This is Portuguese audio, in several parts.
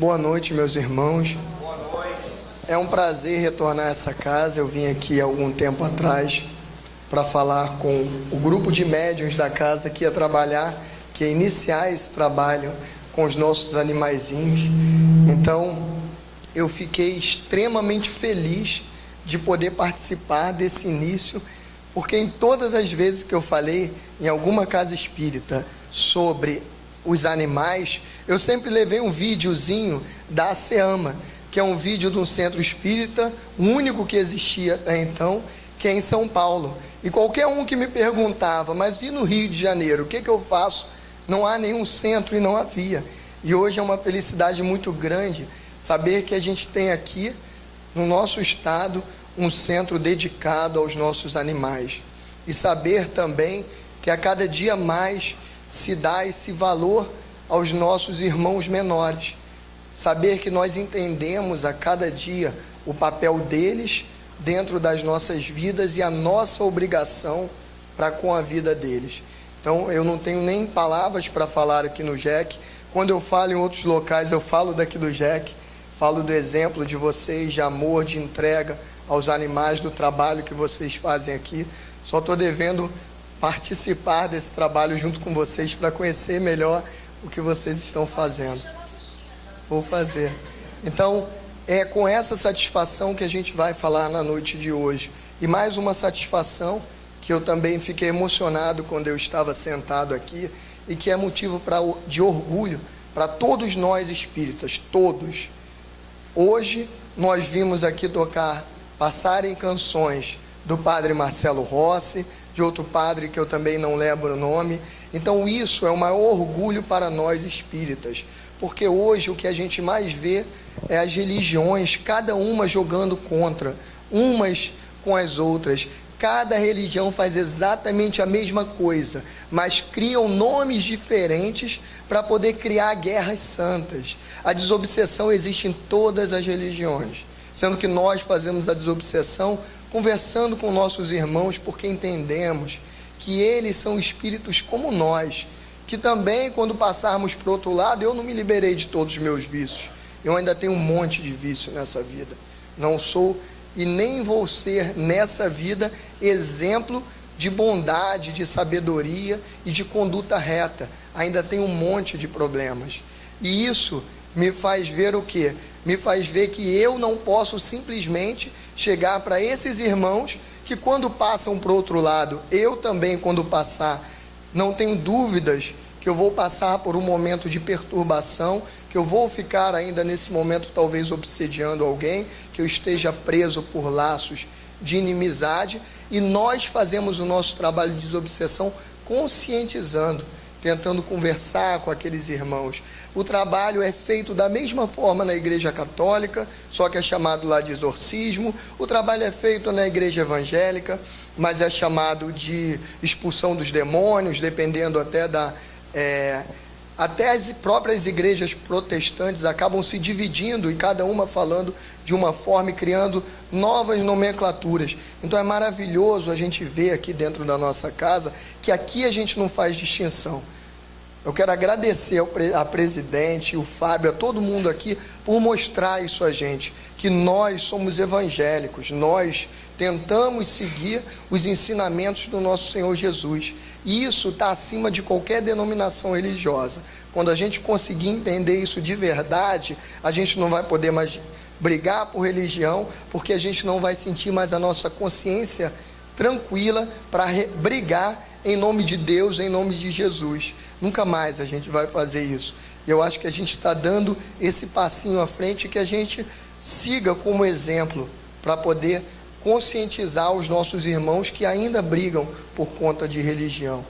Boa noite, meus irmãos. Boa noite. É um prazer retornar a essa casa. Eu vim aqui há algum tempo atrás para falar com o grupo de médiuns da casa que ia trabalhar, que ia iniciar esse trabalho com os nossos animaizinhos. Então, eu fiquei extremamente feliz de poder participar desse início, porque em todas as vezes que eu falei em alguma casa espírita sobre os animais, eu sempre levei um videozinho da SEAMA, que é um vídeo de um centro espírita, o único que existia até então, que é em São Paulo. E qualquer um que me perguntava, mas e no Rio de Janeiro, o que eu faço? Não há nenhum centro e não havia. E hoje é uma felicidade muito grande saber que a gente tem aqui, no nosso estado, um centro dedicado aos nossos animais. E saber também que a cada dia mais se dá esse valor aos nossos irmãos menores. Saber que nós entendemos a cada dia o papel deles dentro das nossas vidas e a nossa obrigação para com a vida deles. Então, eu não tenho nem palavras para falar aqui no JEC. Quando eu falo em outros locais, eu falo daqui do JEC, falo do exemplo de vocês, de amor, de entrega aos animais, do trabalho que vocês fazem aqui. Só estou devendo participar desse trabalho junto com vocês para conhecer melhor o que vocês estão fazendo. Vou fazer. Então, é com essa satisfação que a gente vai falar na noite de hoje. E mais uma satisfação que eu também fiquei emocionado quando eu estava sentado aqui e que é motivo de orgulho para todos nós espíritas, todos. Hoje nós vimos aqui passarem canções do padre Marcelo Rossi, de outro padre que eu também não lembro o nome. Então isso é o maior orgulho para nós espíritas, porque hoje o que a gente mais vê é as religiões, cada uma jogando contra, umas com as outras. Cada religião faz exatamente a mesma coisa, mas criam nomes diferentes para poder criar guerras santas. A desobsessão existe em todas as religiões, sendo que nós fazemos a desobsessão conversando com nossos irmãos, porque entendemos que eles são espíritos como nós, que também, quando passarmos para o outro lado, eu não me liberei de todos os meus vícios. Eu ainda tenho um monte de vício nessa vida. Não sou e nem vou ser nessa vida exemplo de bondade, de sabedoria e de conduta reta. Ainda tenho um monte de problemas. E isso me faz ver o quê? Me faz ver que eu não posso simplesmente chegar para esses irmãos que quando passam para o outro lado, eu também quando passar, não tenho dúvidas que eu vou passar por um momento de perturbação, que eu vou ficar ainda nesse momento talvez obsediando alguém, que eu esteja preso por laços de inimizade, e nós fazemos o nosso trabalho de desobsessão conscientizando, tentando conversar com aqueles irmãos. O trabalho é feito da mesma forma na Igreja Católica, só que é chamado lá de exorcismo. O trabalho é feito na Igreja Evangélica, mas é chamado de expulsão dos demônios, dependendo até até as próprias igrejas protestantes acabam se dividindo e cada uma falando de uma forma e criando novas nomenclaturas. Então é maravilhoso a gente ver aqui dentro da nossa casa que aqui a gente não faz distinção. Eu quero agradecer a presidente, o Fábio, a todo mundo aqui por mostrar isso a gente, que nós somos evangélicos, nós tentamos seguir os ensinamentos do nosso Senhor Jesus. E isso está acima de qualquer denominação religiosa. Quando a gente conseguir entender isso de verdade, a gente não vai poder mais brigar por religião, porque a gente não vai sentir mais a nossa consciência tranquila para brigar em nome de Deus, em nome de Jesus. Nunca mais a gente vai fazer isso. E eu acho que a gente está dando esse passinho à frente, que a gente siga como exemplo para poder conscientizar os nossos irmãos que ainda brigam por conta de religião.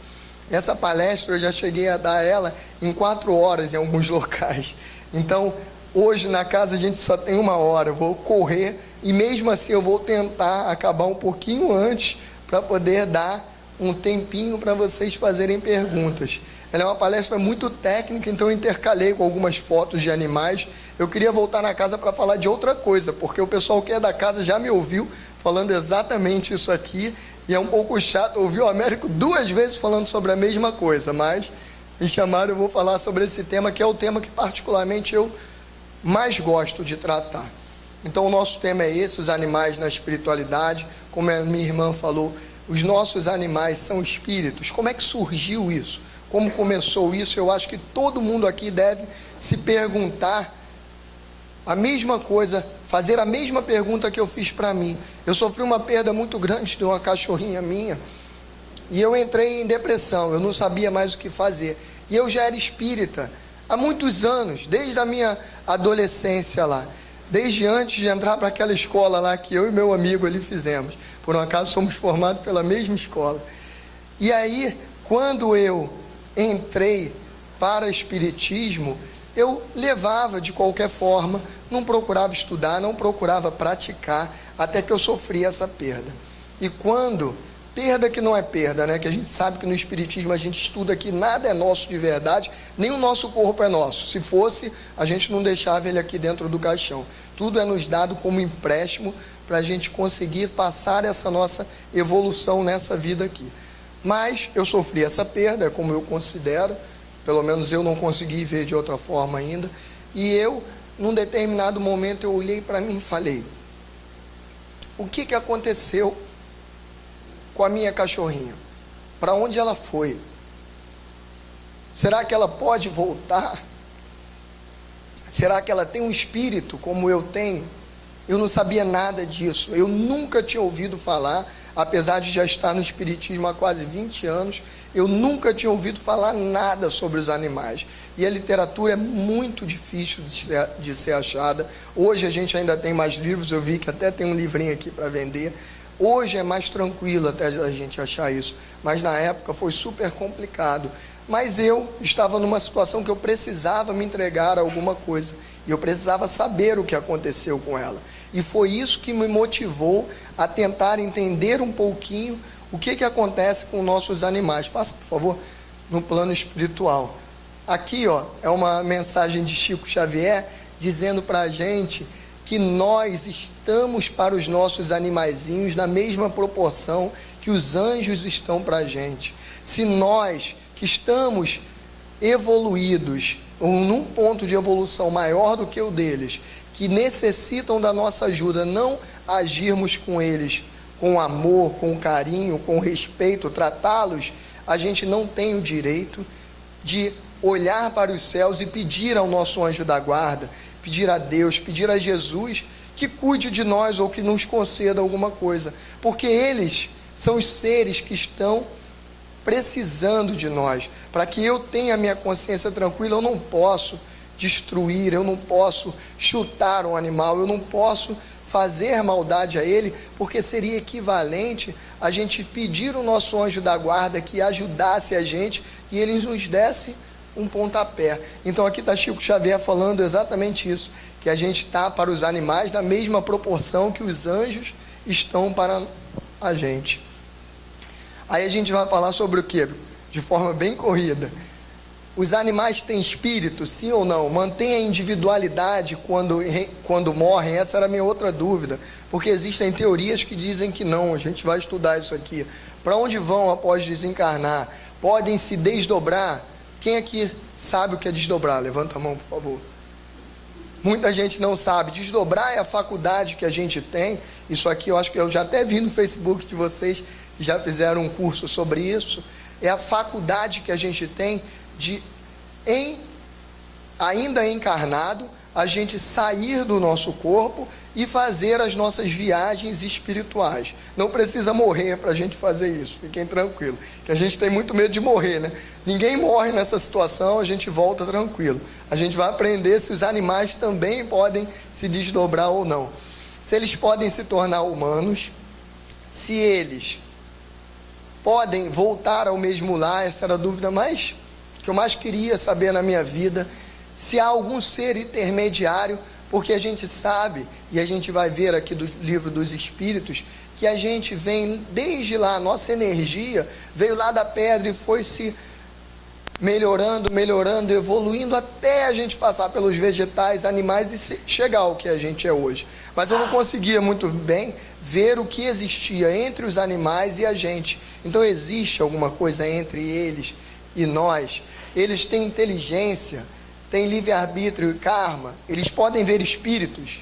Essa palestra eu já cheguei a dar ela em 4 horas em alguns locais. Então, hoje na casa a gente só tem 1 hora, eu vou correr e mesmo assim eu vou tentar acabar um pouquinho antes para poder dar um tempinho para vocês fazerem perguntas. Ela é uma palestra muito técnica, então eu intercalei com algumas fotos de animais. Eu queria voltar na casa para falar de outra coisa, porque o pessoal que é da casa já me ouviu falando exatamente isso aqui, e é um pouco chato ouvir o Américo 2 vezes falando sobre a mesma coisa, mas me chamaram, eu vou falar sobre esse tema, que é o tema que particularmente eu mais gosto de tratar. Então o nosso tema é esse, os animais na espiritualidade. Como a minha irmã falou, os nossos animais são espíritos. Como é que surgiu isso? Como começou isso? Eu acho que todo mundo aqui deve se perguntar a mesma coisa, fazer a mesma pergunta que eu fiz para mim. Eu sofri uma perda muito grande de uma cachorrinha minha, e eu entrei em depressão, eu não sabia mais o que fazer. E eu já era espírita há muitos anos, desde a minha adolescência lá, desde antes de entrar para aquela escola lá que eu e meu amigo ali fizemos. Por um acaso somos formados pela mesma escola. E aí, quando eu entrei para espiritismo, eu levava de qualquer forma, não procurava estudar, não procurava praticar, até que eu sofri essa perda. E quando, perda que não é perda, né? Que a gente sabe que no espiritismo a gente estuda que nada é nosso de verdade, nem o nosso corpo é nosso. Se fosse, a gente não deixava ele aqui dentro do caixão. Tudo é nos dado como empréstimo para a gente conseguir passar essa nossa evolução nessa vida aqui. Mas eu sofri essa perda, é como eu considero, pelo menos eu não consegui ver de outra forma ainda, e eu, num determinado momento, eu olhei para mim e falei, o que aconteceu com a minha cachorrinha? Para onde ela foi? Será que ela pode voltar? Será que ela tem um espírito como eu tenho? Eu não sabia nada disso, eu nunca tinha ouvido falar, apesar de já estar no espiritismo há quase 20 anos, eu nunca tinha ouvido falar nada sobre os animais. E a literatura é muito difícil de ser achada. Hoje a gente ainda tem mais livros, eu vi que até tem um livrinho aqui para vender. Hoje é mais tranquilo até a gente achar isso, mas na época foi super complicado. Mas eu estava numa situação que eu precisava me entregar a alguma coisa, e eu precisava saber o que aconteceu com ela. E foi isso que me motivou a tentar entender um pouquinho o que acontece com nossos animais. Passa, por favor, no plano espiritual. Aqui, ó, é uma mensagem de Chico Xavier, dizendo para a gente que nós estamos para os nossos animaizinhos na mesma proporção que os anjos estão para a gente. Se nós, que estamos evoluídos, ou num ponto de evolução maior do que o deles, que necessitam da nossa ajuda, não agirmos com eles com amor, com carinho, com respeito, tratá-los, a gente não tem o direito de olhar para os céus e pedir ao nosso anjo da guarda, pedir a Deus, pedir a Jesus que cuide de nós ou que nos conceda alguma coisa, porque eles são os seres que estão precisando de nós. Para que eu tenha a minha consciência tranquila, eu não posso destruir, eu não posso chutar um animal, eu não posso fazer maldade a ele, porque seria equivalente a gente pedir o nosso anjo da guarda que ajudasse a gente e ele nos desse um pontapé. Então aqui está Chico Xavier falando exatamente isso, que a gente está para os animais na mesma proporção que os anjos estão para a gente. Aí a gente vai falar sobre o quê? De forma bem corrida. Os animais têm espírito, sim ou não? Mantém a individualidade quando morrem? Essa era a minha outra dúvida, porque existem teorias que dizem que não. A gente vai estudar isso aqui. Para onde vão após desencarnar? Podem se desdobrar? Quem aqui sabe o que é desdobrar? Levanta a mão, por favor. Muita gente não sabe. Desdobrar é a faculdade que a gente tem. Isso aqui eu acho que eu já até vi no Facebook de vocês que já fizeram um curso sobre isso. É a faculdade que a gente tem de, ainda encarnado, a gente sair do nosso corpo e fazer as nossas viagens espirituais. Não precisa morrer para a gente fazer isso, fiquem tranquilos, que a gente tem muito medo de morrer, né? Ninguém morre nessa situação, a gente volta tranquilo. A gente vai aprender se os animais também podem se desdobrar ou não. Se eles podem se tornar humanos, se eles podem voltar ao mesmo lar, essa era a dúvida que eu mais queria saber na minha vida, se há algum ser intermediário, porque a gente sabe, e a gente vai ver aqui do livro dos Espíritos, que a gente vem desde lá, a nossa energia veio lá da pedra e foi se melhorando, evoluindo, até a gente passar pelos vegetais, animais e chegar ao que a gente é hoje. Mas eu não conseguia muito bem ver o que existia entre os animais e a gente. Então existe alguma coisa entre eles e nós? Eles têm inteligência, têm livre-arbítrio e karma, eles podem ver espíritos.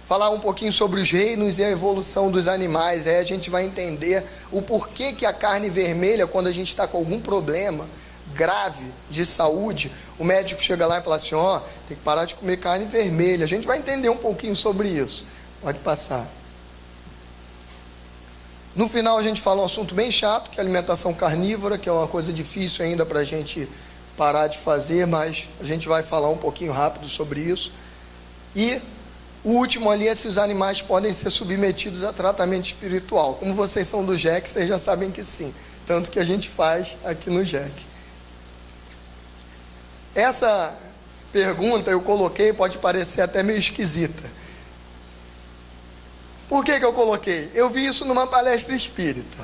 Falar um pouquinho sobre os reinos e a evolução dos animais, aí a gente vai entender o porquê que a carne vermelha, quando a gente está com algum problema grave de saúde, o médico chega lá e fala assim, ó, tem que parar de comer carne vermelha. A gente vai entender um pouquinho sobre isso. Pode passar. No final a gente fala um assunto bem chato, que é a alimentação carnívora, que é uma coisa difícil ainda para a gente parar de fazer, mas a gente vai falar um pouquinho rápido sobre isso. E o último ali é se os animais podem ser submetidos a tratamento espiritual. Como vocês são do JEC, vocês já sabem que sim. Tanto que a gente faz aqui no JEC. Essa pergunta eu coloquei, pode parecer até meio esquisita. Por que eu coloquei? Eu vi isso numa palestra espírita.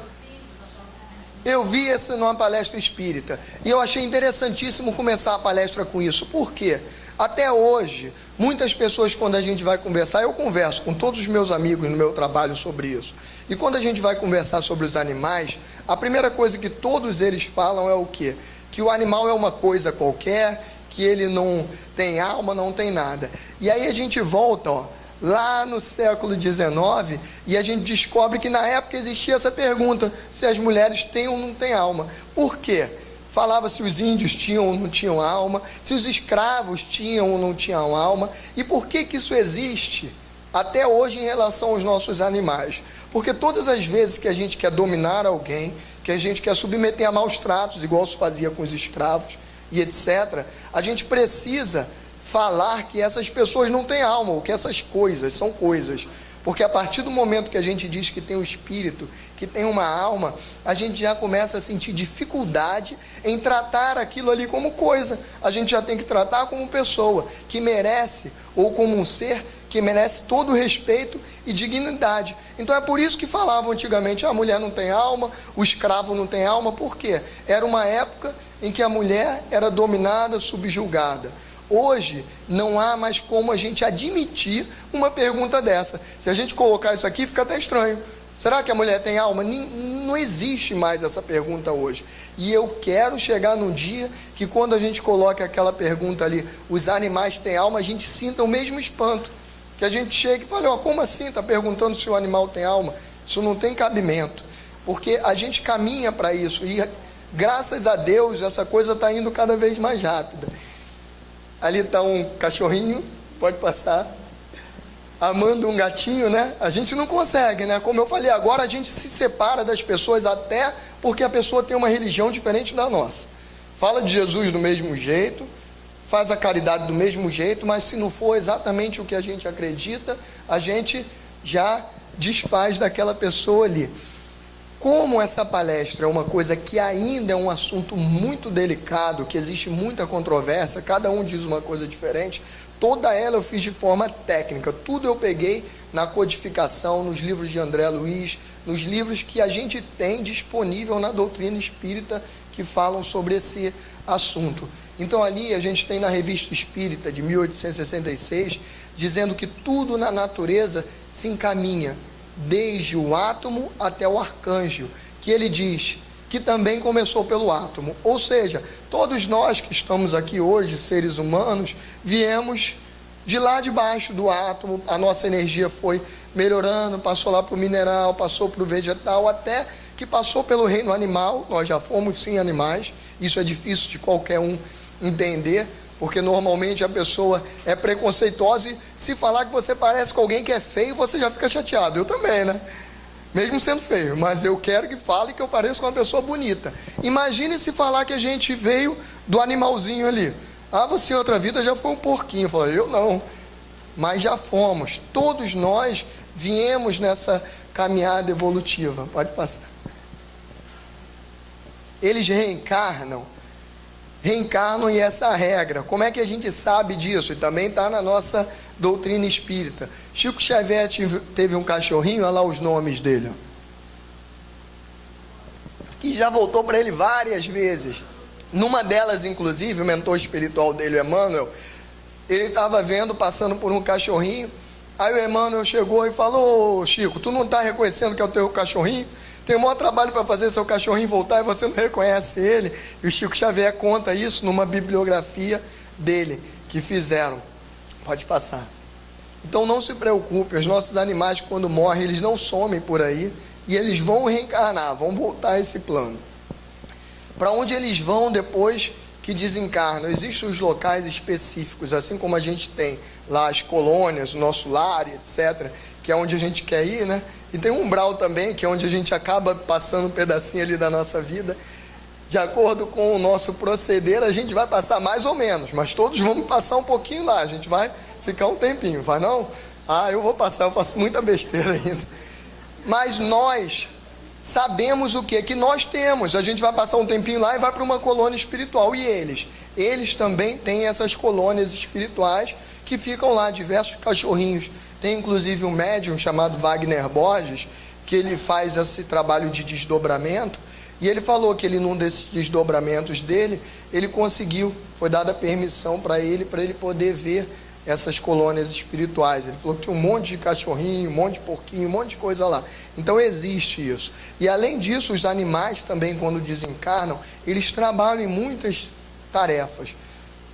Eu vi isso numa palestra espírita. E eu achei interessantíssimo começar a palestra com isso. Por quê? Até hoje, muitas pessoas, quando a gente vai conversar, eu converso com todos os meus amigos no meu trabalho sobre isso. E quando a gente vai conversar sobre os animais, a primeira coisa que todos eles falam é o quê? Que o animal é uma coisa qualquer, que ele não tem alma, não tem nada. E aí a gente volta, ó, lá no século XIX, e a gente descobre que na época existia essa pergunta, se as mulheres têm ou não têm alma. Por quê? Falava se os índios tinham ou não tinham alma, se os escravos tinham ou não tinham alma. E por que isso existe até hoje em relação aos nossos animais? Porque todas as vezes que a gente quer dominar alguém, que a gente quer submeter a maus tratos, igual se fazia com os escravos e etc., a gente precisa falar que essas pessoas não têm alma, ou que essas coisas são coisas. Porque a partir do momento que a gente diz que tem um espírito, que tem uma alma, a gente já começa a sentir dificuldade em tratar aquilo ali como coisa. A gente já tem que tratar como pessoa, que merece, ou como um ser que merece todo o respeito e dignidade. Então é por isso que falavam antigamente, a mulher não tem alma, o escravo não tem alma. Por quê? Era uma época em que a mulher era dominada, subjugada. Hoje não há mais como a gente admitir uma pergunta dessa. Se a gente colocar isso aqui, fica até estranho. Será que a mulher tem alma? Não existe mais essa pergunta hoje. E eu quero chegar num dia que quando a gente coloca aquela pergunta ali, os animais têm alma, a gente sinta o mesmo espanto. Que a gente chega e fala, ó, como assim? Está perguntando se o animal tem alma? Isso não tem cabimento. Porque a gente caminha para isso. E graças a Deus, essa coisa está indo cada vez mais rápida. Ali está um cachorrinho, pode passar, amando um gatinho, né? A gente não consegue, né? Como eu falei, agora a gente se separa das pessoas até porque a pessoa tem uma religião diferente da nossa. Fala de Jesus do mesmo jeito, faz a caridade do mesmo jeito, mas se não for exatamente o que a gente acredita, a gente já desfaz daquela pessoa ali. Como essa palestra é uma coisa que ainda é um assunto muito delicado, que existe muita controvérsia, cada um diz uma coisa diferente, toda ela eu fiz de forma técnica, tudo eu peguei na codificação, nos livros de André Luiz, nos livros que a gente tem disponível na doutrina espírita que falam sobre esse assunto. Então ali a gente tem na Revista Espírita de 1866, dizendo que tudo na natureza se encaminha, desde o átomo até o arcanjo, que ele diz que também começou pelo átomo. Ou seja, todos nós que estamos aqui hoje, seres humanos, viemos de lá de baixo do átomo, a nossa energia foi melhorando, passou lá para o mineral, passou para o vegetal, até que passou pelo reino animal. Nós já fomos sim animais, isso é difícil de qualquer um entender, porque normalmente a pessoa é preconceituosa e se falar que você parece com alguém que é feio, você já fica chateado. Eu também, né? Mesmo sendo feio, mas eu quero que fale que eu pareço com uma pessoa bonita. Imagine se falar que a gente veio do animalzinho ali. Ah, você em outra vida já foi um porquinho. Eu falei, eu não, mas já fomos. Todos nós viemos nessa caminhada evolutiva. Pode passar. Eles reencarnam e essa é a regra. Como é que a gente sabe disso? E também está na nossa doutrina espírita. Chico Xavier teve um cachorrinho, olha lá os nomes dele, que já voltou para ele várias vezes. Numa delas, inclusive, o mentor espiritual dele, o Emmanuel, ele estava vendo, passando por um cachorrinho, aí o Emmanuel chegou e falou, Chico, tu não está reconhecendo que é o teu cachorrinho? Tem o maior trabalho para fazer seu cachorrinho voltar e você não reconhece ele. E o Chico Xavier conta isso numa bibliografia dele que fizeram. Pode passar. Então não se preocupe, os nossos animais quando morrem, eles não somem por aí, e eles vão reencarnar, vão voltar a esse plano. Para onde eles vão depois que desencarnam? Existem os locais específicos, assim como a gente tem lá as colônias, o nosso lar, etc., que é onde a gente quer ir, né? E tem um umbral também, que é onde a gente acaba passando um pedacinho ali da nossa vida. De acordo com o nosso proceder, a gente vai passar mais ou menos, mas todos vamos passar um pouquinho lá, a gente vai ficar um tempinho, vai não? Ah, eu vou passar, eu faço muita besteira ainda. Mas nós sabemos o que nós temos, a gente vai passar um tempinho lá e vai para uma colônia espiritual. E eles também têm essas colônias espirituais que ficam lá, diversos cachorrinhos. Tem inclusive um médium chamado Wagner Borges, que ele faz esse trabalho de desdobramento, e ele falou que ele, num desses desdobramentos dele, ele conseguiu, foi dada permissão para ele poder ver essas colônias espirituais. Ele falou que tinha um monte de cachorrinho, um monte de porquinho, um monte de coisa lá. Então existe isso. E além disso, os animais também, quando desencarnam, eles trabalham em muitas tarefas.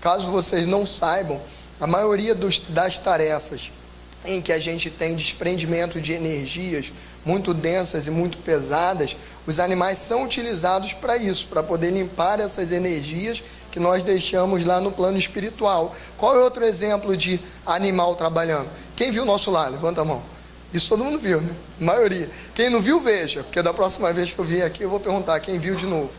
Caso vocês não saibam, a maioria das tarefas em que a gente tem desprendimento de energias muito densas e muito pesadas, os animais são utilizados para isso, para poder limpar essas energias que nós deixamos lá no plano espiritual. Qual é outro exemplo de animal trabalhando? Quem viu o nosso lar? Levanta a mão. Isso todo mundo viu, né? A maioria. Quem não viu, veja, porque da próxima vez que eu vier aqui eu vou perguntar quem viu de novo.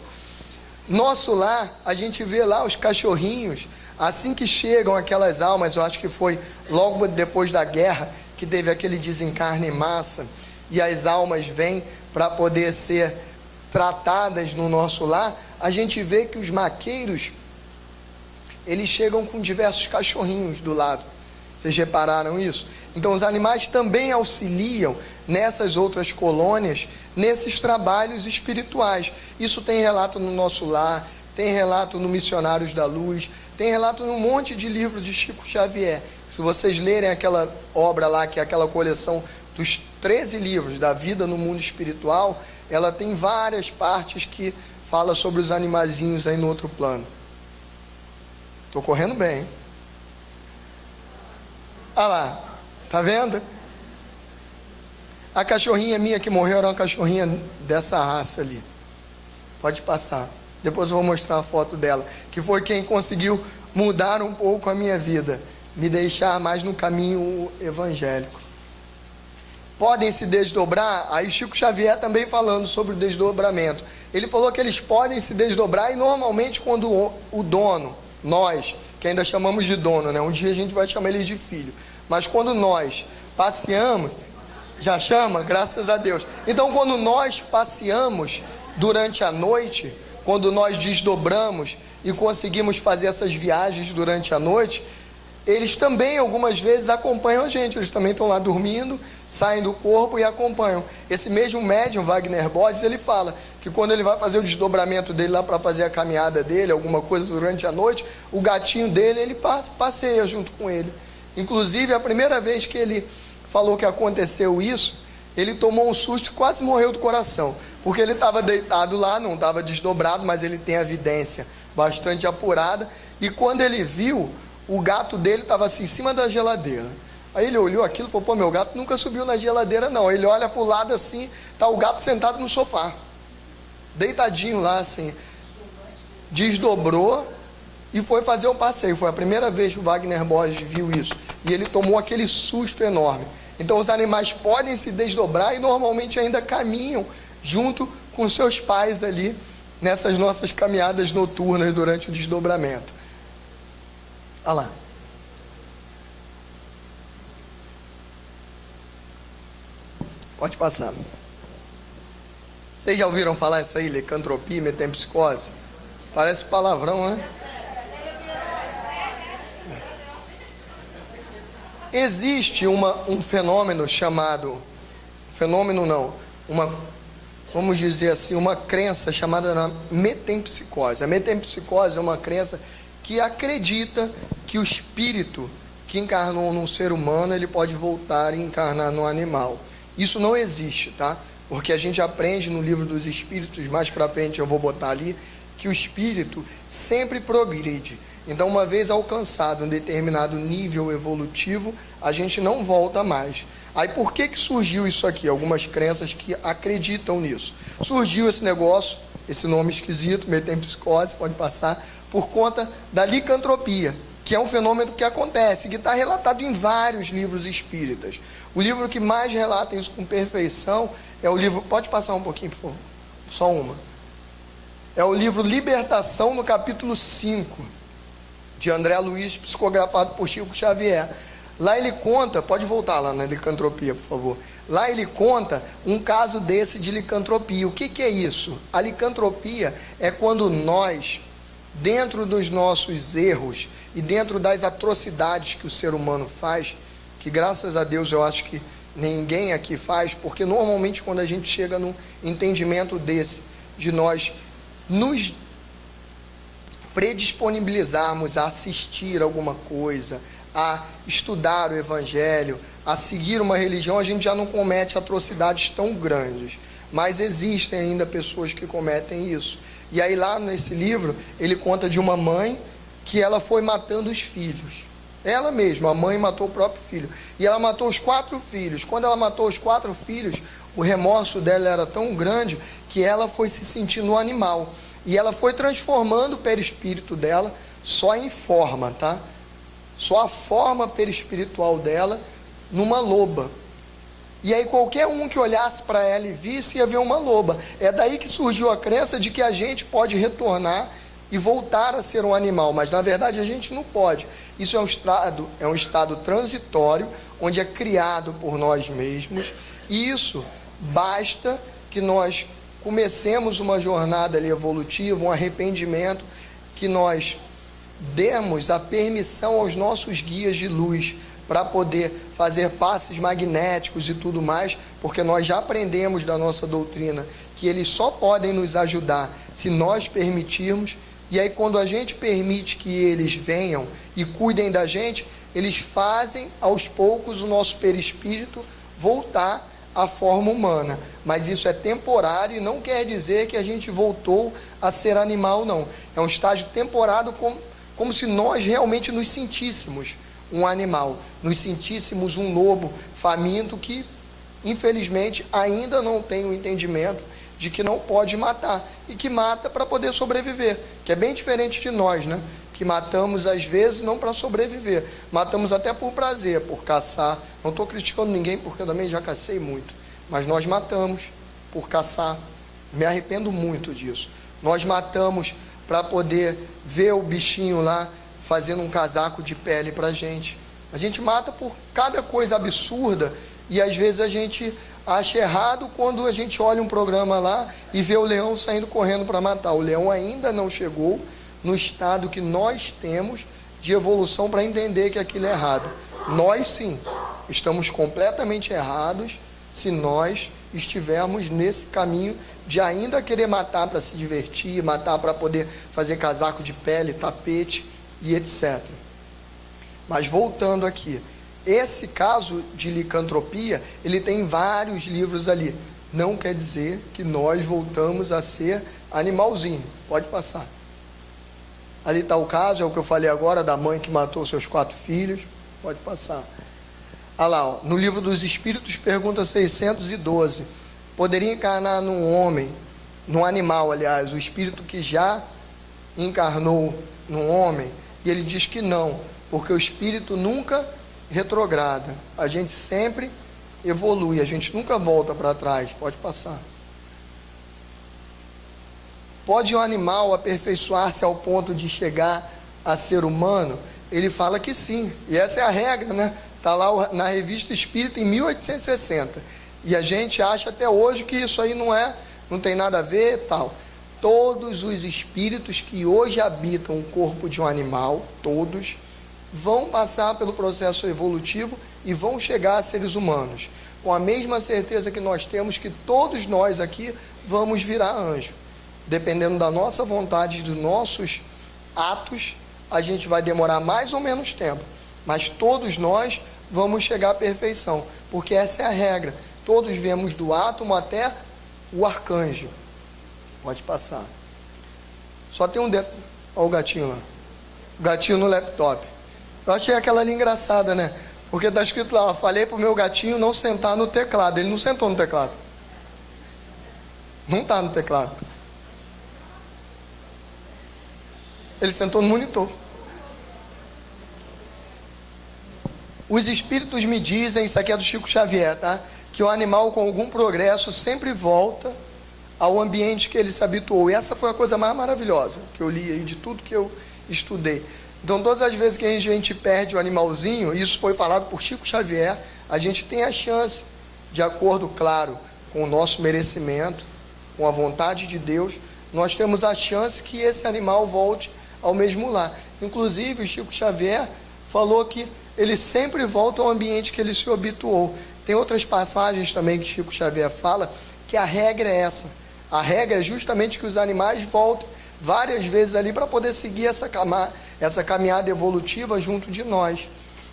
Nosso lar, a gente vê lá os cachorrinhos, assim que chegam aquelas almas, eu acho que foi logo depois da guerra, que teve aquele desencarne em massa, e as almas vêm para poder ser tratadas no nosso lar, a gente vê que os maqueiros, eles chegam com diversos cachorrinhos do lado. Vocês repararam isso? Então os animais também auxiliam nessas outras colônias, nesses trabalhos espirituais. Isso tem relato no nosso lar, tem relato no Missionários da Luz, tem relato num monte de livros de Chico Xavier. Se vocês lerem aquela obra lá, que é aquela coleção dos 13 livros da vida no mundo espiritual, ela tem várias partes que fala sobre os animaizinhos aí no outro plano. Estou correndo bem, hein? Olha lá, tá vendo? A cachorrinha minha que morreu era uma cachorrinha dessa raça ali. Pode passar. Depois eu vou mostrar a foto dela, que foi quem conseguiu mudar um pouco a minha vida, me deixar mais no caminho evangélico. Podem se desdobrar? Aí Chico Xavier também falando sobre o desdobramento. Ele falou que eles podem se desdobrar, e normalmente quando o dono, nós, que ainda chamamos de dono, né? Um dia a gente vai chamar ele de filho, mas quando nós passeamos, já chama? Graças a Deus. Então quando nós passeamos durante a noite, quando nós desdobramos e conseguimos fazer essas viagens durante a noite, eles também algumas vezes acompanham a gente, eles também estão lá dormindo, saem do corpo e acompanham. Esse mesmo médium, Wagner Borges, ele fala que quando ele vai fazer o desdobramento dele lá para fazer a caminhada dele, alguma coisa durante a noite, o gatinho dele, ele passeia junto com ele. Inclusive, a primeira vez que ele falou que aconteceu isso, ele tomou um susto e quase morreu do coração, porque ele estava deitado lá, não estava desdobrado, mas ele tem a vidência bastante apurada, e quando ele viu, o gato dele estava assim em cima da geladeira. Aí ele olhou aquilo e falou: pô, meu gato nunca subiu na geladeira não. Ele olha para o lado assim, está o gato sentado no sofá, deitadinho lá assim. Desdobrou e foi fazer um passeio. Foi a primeira vez que o Wagner Borges viu isso, e ele tomou aquele susto enorme. Então os animais podem se desdobrar e normalmente ainda caminham junto com seus pais ali, nessas nossas caminhadas noturnas durante o desdobramento. Olha lá. Pode passar. Vocês já ouviram falar isso aí? Licantropia, metempsicose? Parece palavrão, né? Existe um fenômeno chamado... Fenômeno não. Vamos dizer assim, uma crença chamada metempsicose. A metempsicose é uma crença que acredita que o espírito que encarnou num ser humano, ele pode voltar e encarnar no animal. Isso não existe, tá? Porque a gente aprende no livro dos espíritos, mais para frente eu vou botar ali, que o espírito sempre progride. Então, uma vez alcançado um determinado nível evolutivo, a gente não volta mais. Aí, por que surgiu isso aqui? Algumas crenças que acreditam nisso. Surgiu esse negócio, esse nome esquisito, metempsicose, pode passar, por conta da licantropia, que é um fenômeno que acontece, que está relatado em vários livros espíritas. O livro que mais relata isso com perfeição é o livro... Pode passar um pouquinho, por favor? Só uma. É o livro Libertação, no capítulo 5, de André Luiz, psicografado por Chico Xavier. Lá ele conta, pode voltar lá na licantropia, por favor. Lá ele conta um caso desse de licantropia. O que é isso? A licantropia é quando nós, dentro dos nossos erros e dentro das atrocidades que o ser humano faz, que graças a Deus eu acho que ninguém aqui faz, porque normalmente quando a gente chega num entendimento desse, de nós nos predisponibilizarmos a assistir alguma coisa, a estudar o Evangelho, a seguir uma religião, a gente já não comete atrocidades tão grandes. Mas existem ainda pessoas que cometem isso. E aí lá nesse livro, ele conta de uma mãe que ela foi matando os filhos. Ela mesma, a mãe matou o próprio filho. E ela matou os 4 filhos. Quando ela matou os 4 filhos, o remorso dela era tão grande que ela foi se sentindo um animal. E ela foi transformando o perispírito dela só em forma, tá? Só a forma perispiritual dela numa loba. E aí qualquer um que olhasse para ela e visse ia ver uma loba. É daí que surgiu a crença de que a gente pode retornar e voltar a ser um animal, mas na verdade a gente não pode. Isso é um estado transitório, onde é criado por nós mesmos, e isso basta que nós comecemos uma jornada ali evolutiva, um arrependimento, que nós demos a permissão aos nossos guias de luz para poder fazer passes magnéticos e tudo mais, porque nós já aprendemos da nossa doutrina que eles só podem nos ajudar se nós permitirmos. E aí quando a gente permite que eles venham e cuidem da gente, eles fazem aos poucos o nosso perispírito voltar à forma humana. Mas isso é temporário e não quer dizer que a gente voltou a ser animal, não. É um estágio temporário, como se nós realmente nos sentíssemos um animal, nos sentíssemos um lobo faminto que, infelizmente, ainda não tem o entendimento de que não pode matar, e que mata para poder sobreviver, que é bem diferente de nós, né? Que matamos às vezes não para sobreviver, matamos até por prazer, por caçar. Não estou criticando ninguém, porque eu também já cacei muito, mas nós matamos por caçar. Me arrependo muito disso. Nós matamos para poder ver o bichinho lá fazendo um casaco de pele para a gente mata por cada coisa absurda, e às vezes a gente acha errado quando a gente olha um programa lá e vê o leão saindo correndo para matar. O leão ainda não chegou no estado que nós temos de evolução para entender que aquilo é errado. Nós sim, estamos completamente errados se nós estivermos nesse caminho de ainda querer matar para se divertir, matar para poder fazer casaco de pele, tapete e etc. Mas voltando aqui, esse caso de licantropia, ele tem vários livros ali. Não quer dizer que nós voltamos a ser animalzinho. Pode passar. Ali está o caso, é o que eu falei agora, da mãe que matou seus 4 filhos. Pode passar. Olha lá, ó, no livro dos Espíritos, pergunta 612. Poderia encarnar num homem, num animal, aliás, o espírito que já encarnou num homem? E ele diz que não, porque o espírito nunca retrograda. A gente sempre evolui, a gente nunca volta para trás. Pode passar. Pode um animal aperfeiçoar-se ao ponto de chegar a ser humano? Ele fala que sim, e essa é a regra, né? Está lá na Revista Espírita em 1860, e a gente acha até hoje que isso aí não tem nada a ver, tal. Todos os espíritos que hoje habitam o corpo de um animal, todos, vão passar pelo processo evolutivo e vão chegar a seres humanos, com a mesma certeza que nós temos que todos nós aqui vamos virar anjo. Dependendo da nossa vontade, dos nossos atos, a gente vai demorar mais ou menos tempo, mas todos nós vamos chegar à perfeição, porque essa é a regra. Todos viemos do átomo até o arcanjo. Pode passar. Só tem um dedo. Olha o gatinho lá. O gatinho no laptop. Eu achei aquela ali engraçada, né? Porque está escrito lá, falei para o meu gatinho não sentar no teclado. Ele não sentou no teclado. Não está no teclado. Ele sentou no monitor. Os espíritos me dizem, isso aqui é do Chico Xavier, tá? Que o animal com algum progresso sempre volta ao ambiente que ele se habituou. E essa foi a coisa mais maravilhosa que eu li aí de tudo que eu estudei. Então, todas as vezes que a gente perde o animalzinho, isso foi falado por Chico Xavier, a gente tem a chance, de acordo, claro, com o nosso merecimento, com a vontade de Deus, nós temos a chance que esse animal volte ao mesmo lar. Inclusive, o Chico Xavier falou que ele sempre volta ao ambiente que ele se habituou. Tem outras passagens também que Chico Xavier fala, que a regra é essa. A regra é justamente que os animais voltem várias vezes ali para poder seguir essa caminhada evolutiva junto de nós.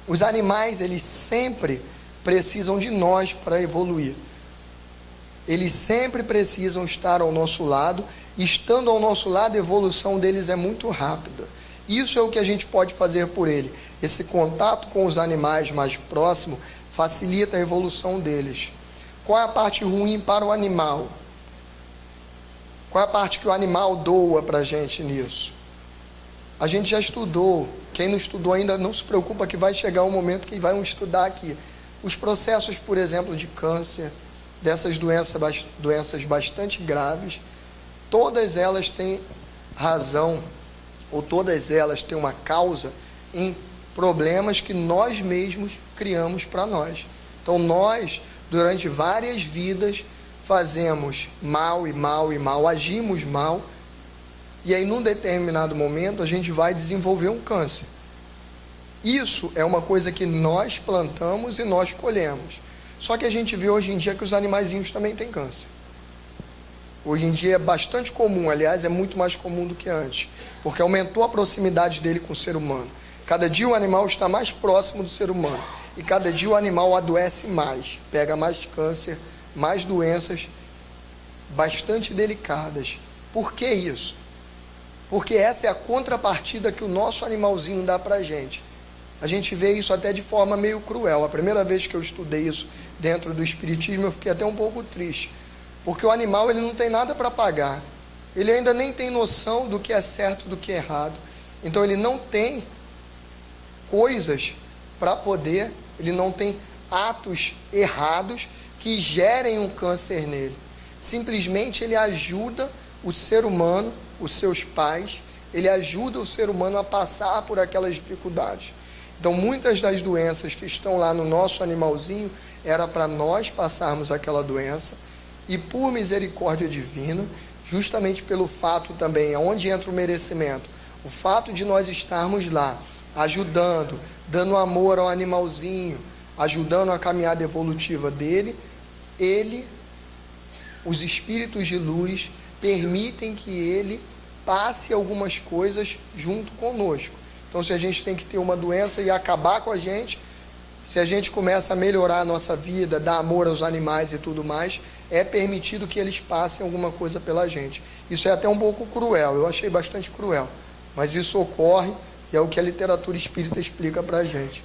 Os animais, eles sempre precisam de nós para evoluir. Eles sempre precisam estar ao nosso lado. Estando ao nosso lado, a evolução deles é muito rápida. Isso é o que a gente pode fazer por ele. Esse contato com os animais mais próximo facilita a evolução deles. Qual é a parte ruim para o animal? Qual é a parte que o animal doa para a gente nisso? A gente já estudou. Quem não estudou ainda, não se preocupa que vai chegar um momento que vai estudar aqui. Os processos, por exemplo, de câncer, dessas doenças bastante graves, todas elas têm razão, ou todas elas têm uma causa em problemas que nós mesmos criamos para nós. Então nós, durante várias vidas, fazemos mal e mal e mal, agimos mal, e aí num determinado momento a gente vai desenvolver um câncer. Isso é uma coisa que nós plantamos e nós colhemos. Só que a gente vê hoje em dia que os animaizinhos também têm câncer. Hoje em dia é bastante comum, aliás, é muito mais comum do que antes, porque aumentou a proximidade dele com o ser humano. Cada dia o animal está mais próximo do ser humano, e cada dia o animal adoece mais, pega mais câncer, mais doenças bastante delicadas. Por que isso? Porque essa é a contrapartida que o nosso animalzinho dá para a gente. A gente vê isso até de forma meio cruel. A primeira vez que eu estudei isso dentro do Espiritismo, eu fiquei até um pouco triste. Porque o animal, ele não tem nada para pagar. Ele ainda nem tem noção do que é certo, do que é errado. Então, ele não tem coisas para poder, ele não tem atos errados que gerem um câncer nele. Simplesmente, ele ajuda o ser humano, os seus pais, ele ajuda o ser humano a passar por aquelas dificuldades. Então, muitas das doenças que estão lá no nosso animalzinho, era para nós passarmos aquela doença, e por misericórdia divina, justamente pelo fato também, onde entra o merecimento, o fato de nós estarmos lá, ajudando, dando amor ao animalzinho, ajudando a caminhada evolutiva dele, os espíritos de luz, permitem que ele passe algumas coisas junto conosco. Então, se a gente tem que ter uma doença e acabar com a gente, se a gente começa a melhorar a nossa vida, dar amor aos animais e tudo mais, é permitido que eles passem alguma coisa pela gente. Isso é até um pouco cruel, eu achei bastante cruel, mas isso ocorre e é o que a literatura espírita explica para a gente.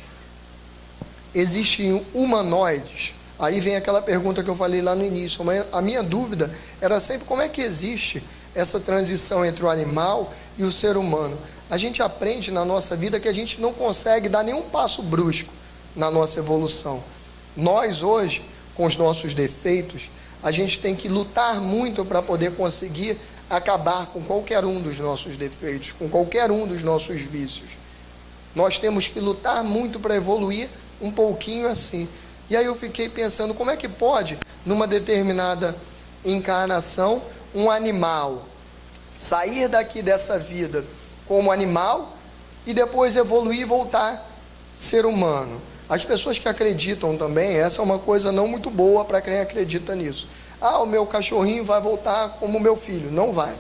Existem humanoides, aí vem aquela pergunta que eu falei lá no início, a minha dúvida era sempre como é que existe essa transição entre o animal e o ser humano. A gente aprende na nossa vida que a gente não consegue dar nenhum passo brusco na nossa evolução. Nós hoje, com os nossos defeitos, a gente tem que lutar muito para poder conseguir acabar com qualquer um dos nossos defeitos, com qualquer um dos nossos vícios. Nós temos que lutar muito para evoluir um pouquinho assim. E aí eu fiquei pensando, como é que pode, numa determinada encarnação, um animal sair daqui dessa vida como animal e depois evoluir e voltar ser humano? As pessoas que acreditam também, essa é uma coisa não muito boa para quem acredita nisso. Ah, o meu cachorrinho vai voltar como meu filho. Não vai.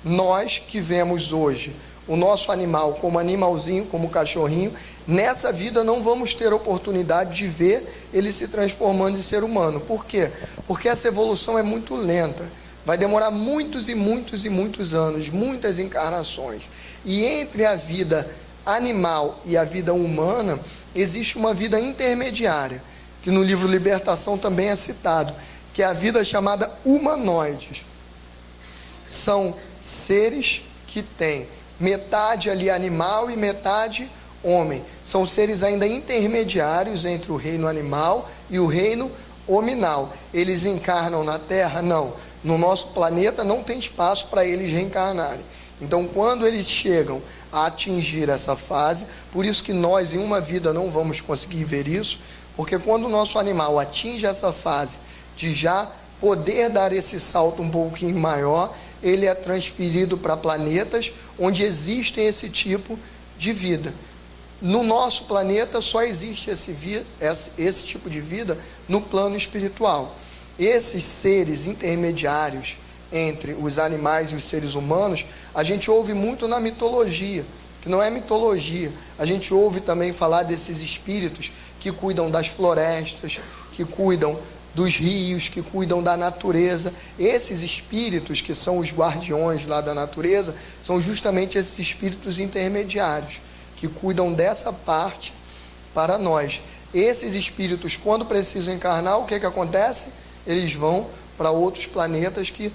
Nós que vemos hoje o nosso animal como animalzinho, como cachorrinho, nessa vida não vamos ter oportunidade de ver ele se transformando em ser humano. Por quê? Porque essa evolução é muito lenta. vai demorar muitos e muitos e muitos anos, muitas encarnações. E entre a vida animal e a vida humana, existe uma vida intermediária, que no livro Libertação também é citado, que é a vida chamada humanoides. São seres que têm metade ali animal e metade homem. São seres ainda intermediários entre o reino animal e o reino hominal. Eles encarnam na Terra? Não. No nosso planeta não tem espaço para eles reencarnarem. Então, quando eles chegam a atingir essa fase, por isso que nós em uma vida não vamos conseguir ver isso, porque quando o nosso animal atinge essa fase de já poder dar esse salto um pouquinho maior, ele é transferido para planetas onde existem esse tipo de vida. No nosso planeta só existe esse tipo de vida no plano espiritual. Esses seres intermediários entre os animais e os seres humanos, a gente ouve muito na mitologia, que não é mitologia. A gente ouve também falar desses espíritos que cuidam das florestas, que cuidam dos rios, que cuidam da natureza. Esses espíritos que são os guardiões lá da natureza, são justamente esses espíritos intermediários, que cuidam dessa parte para nós. Esses espíritos, quando precisam encarnar, o que acontece? Eles vão para outros planetas que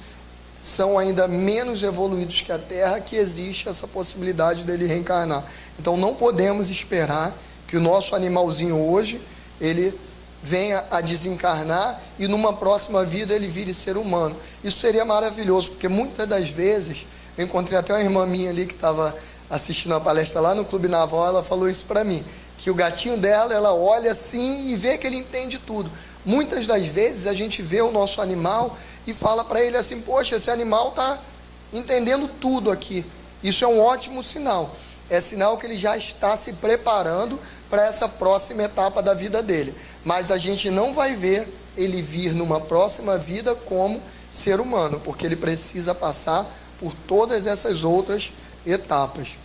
são ainda menos evoluídos que a Terra, que existe essa possibilidade dele reencarnar. Então não podemos esperar que o nosso animalzinho hoje, ele venha a desencarnar e numa próxima vida ele vire ser humano. Isso seria maravilhoso, porque muitas das vezes, eu encontrei até uma irmã minha ali que estava assistindo a palestra lá no Clube Naval, ela falou isso para mim, que o gatinho dela, ela olha assim e vê que ele entende tudo. Muitas das vezes a gente vê o nosso animal e fala para ele assim, poxa, esse animal está entendendo tudo aqui. Isso é um ótimo sinal. É sinal que ele já está se preparando para essa próxima etapa da vida dele. Mas a gente não vai ver ele vir numa próxima vida como ser humano, porque ele precisa passar por todas essas outras etapas.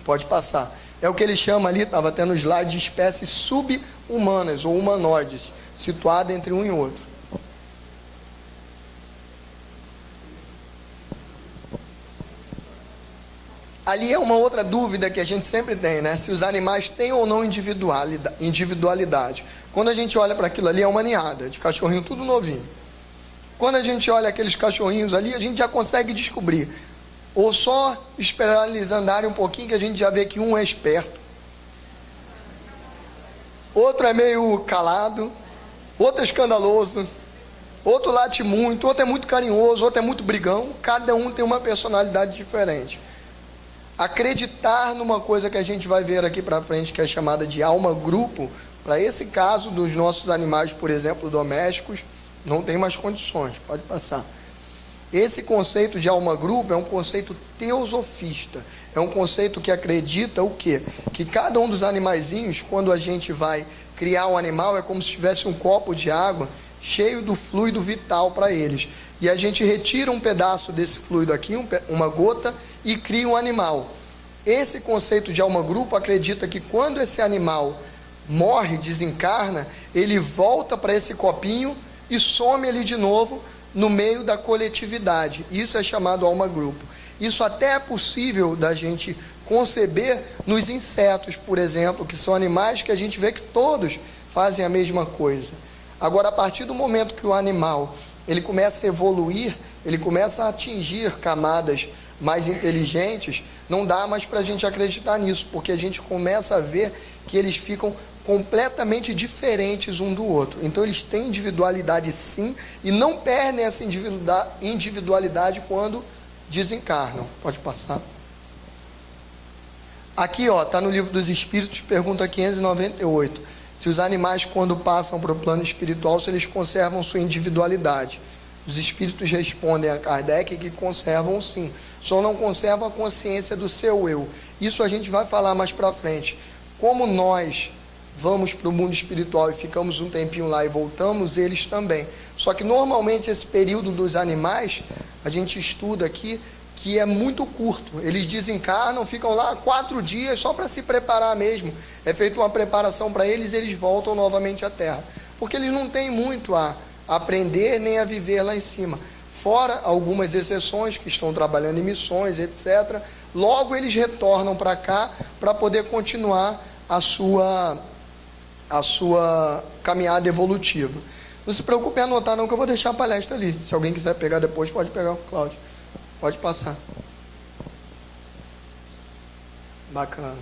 Pode passar. É o que ele chama ali, estava até no slide, de espécies sub-humanas ou humanoides, situada entre um e outro. Ali é uma outra dúvida que a gente sempre tem, né? Se os animais têm ou não individualidade. Quando a gente olha para aquilo ali, é uma ninhada de cachorrinho tudo novinho. Quando a gente olha aqueles cachorrinhos ali, a gente já consegue descobrir. Ou só esperar eles andarem um pouquinho, que a gente já vê que um é esperto, outro é meio calado, outro é escandaloso, outro late muito, outro é muito carinhoso, outro é muito brigão. Cada um tem uma personalidade diferente. Acreditar numa coisa que a gente vai ver aqui para frente, que é chamada de alma-grupo, para esse caso dos nossos animais, por exemplo, domésticos, não tem mais condições. Pode passar. Esse conceito de alma-grupo é um conceito teosofista. É um conceito que acredita o quê? Que cada um dos animaizinhos, quando a gente vai criar um animal, é como se tivesse um copo de água cheio do fluido vital para eles. E a gente retira um pedaço desse fluido aqui, uma gota, e cria um animal. Esse conceito de alma-grupo acredita que quando esse animal morre, desencarna, ele volta para esse copinho e some ali de novo no meio da coletividade. Isso é chamado alma-grupo. Isso até é possível da gente conceber nos insetos, por exemplo, que são animais que a gente vê que todos fazem a mesma coisa. Agora, a partir do momento que o animal ele começa a evoluir, ele começa a atingir camadas mais inteligentes, não dá mais para a gente acreditar nisso, porque a gente começa a ver que eles ficam completamente diferentes um do outro. Então eles têm individualidade sim, e não perdem essa individualidade quando desencarnam. Pode passar. Aqui, ó, está no Livro dos Espíritos, pergunta 598. Se os animais, quando passam para o plano espiritual, se eles conservam sua individualidade. Os espíritos respondem a Kardec que conservam sim, só não conservam a consciência do seu eu. Isso a gente vai falar mais para frente. Como nós vamos para o mundo espiritual e ficamos um tempinho lá e voltamos, eles também. Só que normalmente esse período dos animais, a gente estuda aqui, que é muito curto. Eles desencarnam, ficam lá 4 dias só para se preparar mesmo. É feita uma preparação para eles e eles voltam novamente à Terra. Porque eles não têm muito a aprender nem a viver lá em cima. fora algumas exceções que estão trabalhando em missões, etc. Logo eles retornam para cá para poder continuar a sua caminhada evolutiva. Não se preocupe em anotar não, que eu vou deixar a palestra ali. Se alguém quiser pegar depois, pode pegar o Cláudio. Pode passar. Bacana.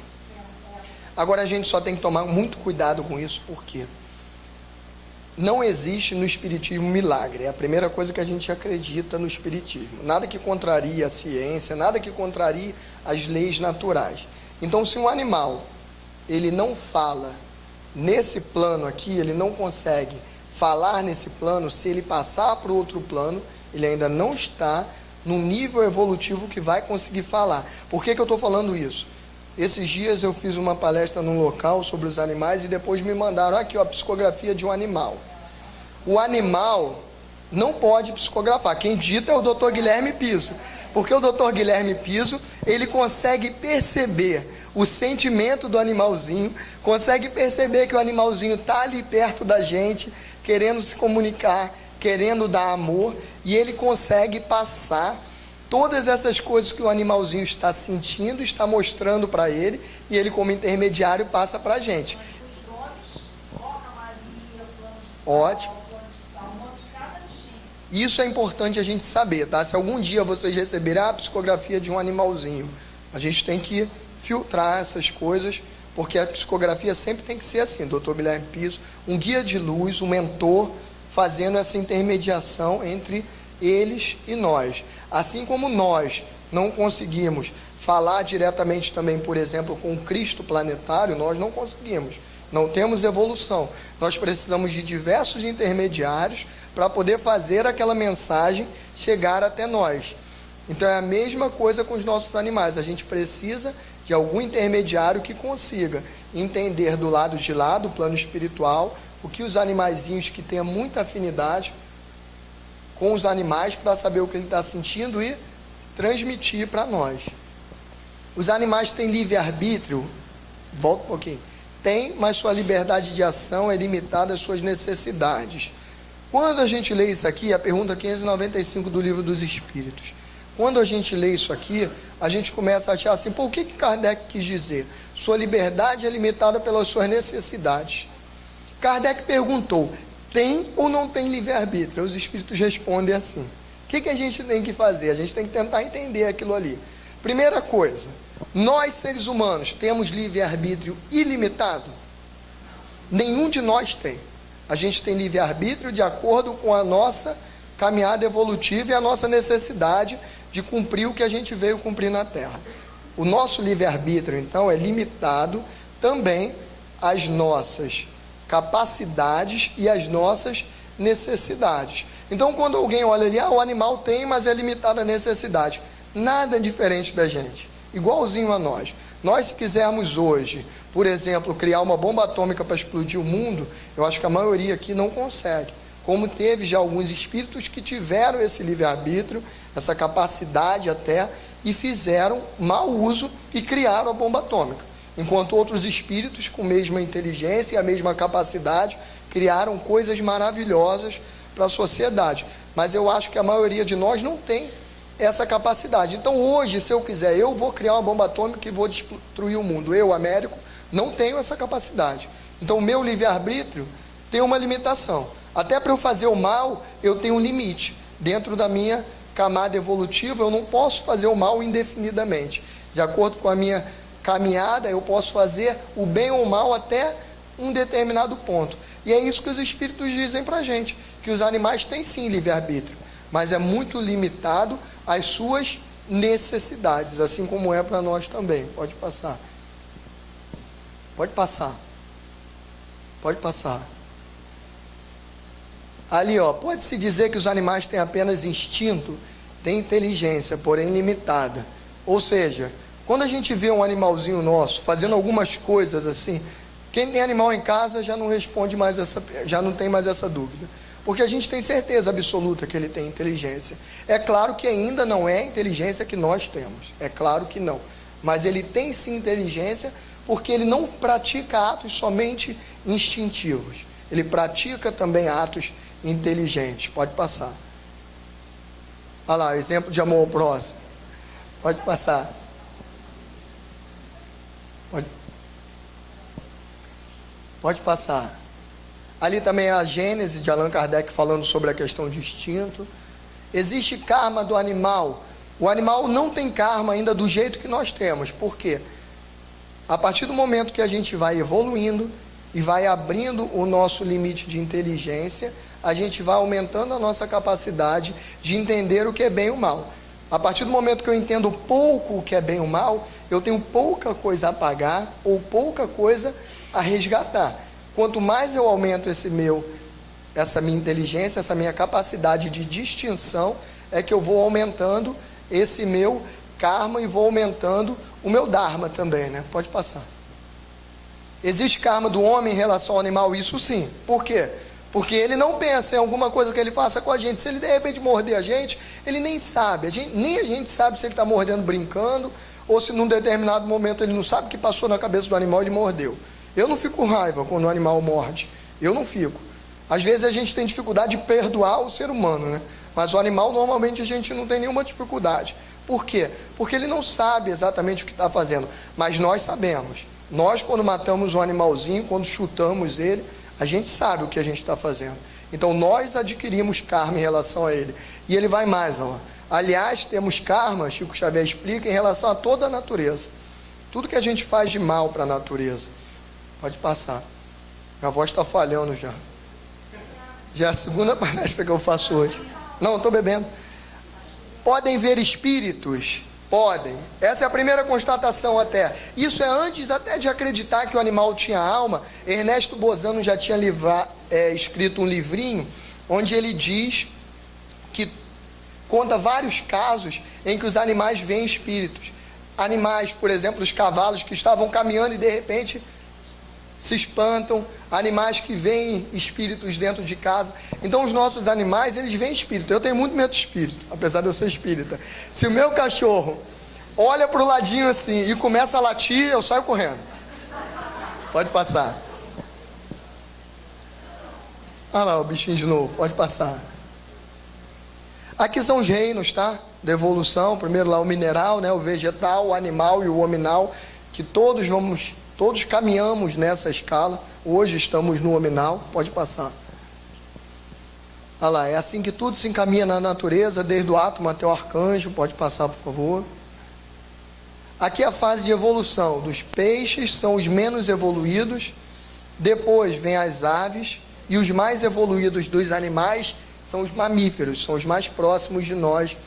Agora a gente só tem que tomar muito cuidado com isso, porque não existe no Espiritismo milagre. É a primeira coisa que a gente acredita no Espiritismo. Nada que contrarie a ciência, nada que contrarie as leis naturais. Então, se um animal, ele não fala nesse plano aqui, ele não consegue falar nesse plano, se ele passar para o outro plano, ele ainda não está no nível evolutivo que vai conseguir falar. Por que eu estou falando isso? Esses dias eu fiz uma palestra num local sobre os animais e depois me mandaram aqui, ó, a psicografia de um animal. O animal não pode psicografar. Quem dita é o Dr. Guilherme Piso. Porque o Dr. Guilherme Piso, ele consegue perceber o sentimento do animalzinho, consegue perceber que o animalzinho está ali perto da gente, querendo se comunicar, querendo dar amor, e ele consegue passar todas essas coisas que o animalzinho está sentindo, está mostrando para ele, e ele como intermediário passa para a gente. Ótimo. Isso é importante a gente saber, tá? Se algum dia vocês receberem a psicografia de um animalzinho, a gente tem que filtrar essas coisas, porque a psicografia sempre tem que ser assim, Dr. Guilherme Piso, um guia de luz, um mentor, fazendo essa intermediação entre eles e nós. Assim como nós não conseguimos falar diretamente também, por exemplo, com o Cristo planetário, nós não conseguimos, não temos evolução. Nós precisamos de diversos intermediários para poder fazer aquela mensagem chegar até nós. Então é a mesma coisa com os nossos animais, a gente precisa de algum intermediário que consiga entender do lado de lá, do plano espiritual, o que os animaizinhos que tenham muita afinidade com os animais, para saber o que ele está sentindo e transmitir para nós. Os animais têm livre-arbítrio, volta um pouquinho, tem, mas sua liberdade de ação é limitada às suas necessidades. Quando a gente lê isso aqui, a pergunta 595 do Livro dos Espíritos, quando a gente lê isso aqui, a gente começa a achar assim, pô, o que Kardec quis dizer? Sua liberdade é limitada pelas suas necessidades. Kardec perguntou, tem ou não tem livre-arbítrio? Os espíritos respondem assim. O que a gente tem que fazer? A gente tem que tentar entender aquilo ali. Primeira coisa, nós seres humanos temos livre-arbítrio ilimitado? Nenhum de nós tem. A gente tem livre-arbítrio de acordo com a nossa caminhada evolutiva e a nossa necessidade de cumprir o que a gente veio cumprir na Terra. O nosso livre-arbítrio, então, é limitado também às nossas capacidades e às nossas necessidades. Então, quando alguém olha ali, o animal tem, mas é limitado à necessidade. Nada diferente da gente, igualzinho a nós. Nós, se quisermos hoje, por exemplo, criar uma bomba atômica para explodir o mundo, eu acho que a maioria aqui não consegue. Como teve já alguns espíritos que tiveram esse livre-arbítrio, essa capacidade até, e fizeram mau uso e criaram a bomba atômica. Enquanto outros espíritos, com a mesma inteligência e a mesma capacidade, criaram coisas maravilhosas para a sociedade. Mas eu acho que a maioria de nós não tem essa capacidade. Então hoje, se eu quiser, eu vou criar uma bomba atômica e vou destruir o mundo. Eu, Américo, não tenho essa capacidade. Então o meu livre-arbítrio tem uma limitação. Até para eu fazer o mal, eu tenho um limite. Dentro da minha camada evolutiva, eu não posso fazer o mal indefinidamente. De acordo com a minha caminhada, eu posso fazer o bem ou o mal até um determinado ponto. E é isso que os espíritos dizem para a gente, que os animais têm sim livre-arbítrio, mas é muito limitado às suas necessidades, assim como é para nós também. Pode passar. Pode passar. Pode passar. Ali, ó, pode-se dizer que os animais têm apenas instinto, têm inteligência, porém limitada. Ou seja, quando a gente vê um animalzinho nosso fazendo algumas coisas assim, quem tem animal em casa já não responde mais já não tem mais essa dúvida. Porque a gente tem certeza absoluta que ele tem inteligência. É claro que ainda não é a inteligência que nós temos. É claro que não. Mas ele tem sim inteligência porque ele não pratica atos somente instintivos. Ele pratica também atos inteligentes. Pode passar. Olha lá, exemplo de amor ao próximo. Pode passar. Pode passar. Ali também é a Gênese de Allan Kardec falando sobre a questão de instinto. Existe karma do animal. O animal não tem karma ainda do jeito que nós temos. Por quê? A partir do momento que a gente vai evoluindo e vai abrindo o nosso limite de inteligência, a gente vai aumentando a nossa capacidade de entender o que é bem e o mal. A partir do momento que eu entendo pouco o que é bem e o mal, eu tenho pouca coisa a pagar ou pouca coisa a resgatar. Quanto mais eu aumento essa minha inteligência, essa minha capacidade de distinção, é que eu vou aumentando esse meu karma e vou aumentando o meu dharma também, né? Pode passar. Existe karma do homem em relação ao animal? Isso sim. Por quê? Porque ele não pensa em alguma coisa que ele faça com a gente. Se ele de repente morder a gente, ele nem sabe. Nem a gente sabe se ele está mordendo brincando, ou se num determinado momento ele não sabe o que passou na cabeça do animal e ele mordeu. Eu não fico com raiva quando o animal morde. Eu não fico. Às vezes a gente tem dificuldade de perdoar o ser humano, né? Mas o animal normalmente a gente não tem nenhuma dificuldade. Por quê? Porque ele não sabe exatamente o que está fazendo. Mas nós sabemos. Nós, quando matamos um animalzinho, quando chutamos ele, a gente sabe o que a gente está fazendo. Então nós adquirimos karma em relação a ele. E ele vai mais, ó. Aliás, temos karma, Chico Xavier explica, em relação a toda a natureza. Tudo que a gente faz de mal para a natureza. Pode passar. Minha voz está falhando já. Já é a segunda palestra que eu faço hoje. Não, estou bebendo. Podem ver espíritos? Podem. Essa é a primeira constatação até. Isso é antes até de acreditar que o animal tinha alma. Ernesto Bozano já tinha escrito um livrinho onde ele diz que conta vários casos em que os animais veem espíritos. Animais, por exemplo, os cavalos que estavam caminhando e de repente se espantam, animais que veem espíritos dentro de casa. Então os nossos animais, eles veem espírito. Eu tenho muito medo de espírito, apesar de eu ser espírita. Se o meu cachorro olha para o ladinho assim e começa a latir, eu saio correndo. Pode passar. Olha lá o bichinho de novo, pode passar. Aqui são os reinos, tá? Da evolução. Primeiro lá o mineral, né? O vegetal, o animal e o hominal, que todos caminhamos nessa escala. Hoje estamos no hominal. Pode passar. Olha lá, é assim que tudo se encaminha na natureza, desde o átomo até o arcanjo. Pode passar, por favor. Aqui é a fase de evolução. Dos peixes são os menos evoluídos. Depois vem as aves. E os mais evoluídos dos animais são os mamíferos. São os mais próximos de nós,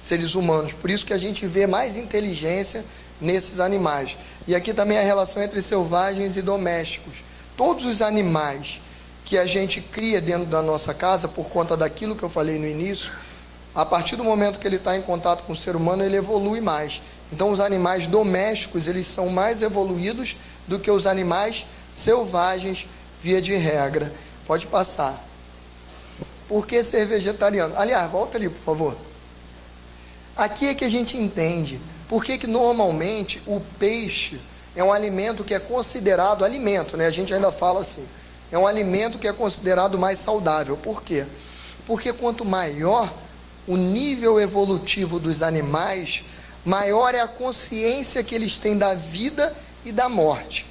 seres humanos. Por isso que a gente vê mais inteligência nesses animais. E aqui também a relação entre selvagens e domésticos. Todos os animais que a gente cria dentro da nossa casa, por conta daquilo que eu falei no início, a partir do momento que ele está em contato com o ser humano, ele evolui mais. Então os animais domésticos, eles são mais evoluídos do que os animais selvagens, via de regra. Pode passar. Por que ser vegetariano? Aliás, volta ali, por favor. Aqui é que a gente entende por que normalmente o peixe é um alimento que é considerado alimento, né? A gente ainda fala assim, é um alimento que é considerado mais saudável. Por quê? Porque quanto maior o nível evolutivo dos animais, maior é a consciência que eles têm da vida e da morte.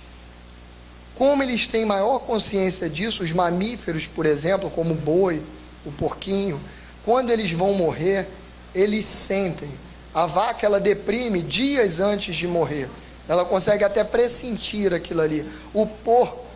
Como eles têm maior consciência disso, os mamíferos, por exemplo, como o boi, o porquinho, quando eles vão morrer, eles sentem. A vaca, ela deprime dias antes de morrer. Ela consegue até pressentir aquilo ali. O porco,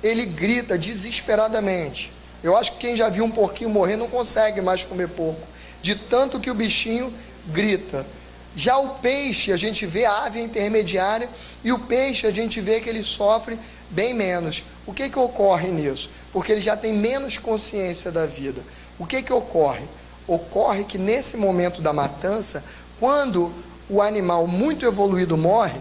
ele grita desesperadamente. Eu acho que quem já viu um porquinho morrer não consegue mais comer porco, de tanto que o bichinho grita. Já o peixe, a gente vê a ave intermediária, e o peixe a gente vê que ele sofre bem menos. O que ocorre nisso? Porque ele já tem menos consciência da vida. O que ocorre? Ocorre que nesse momento da matança, quando o animal muito evoluído morre,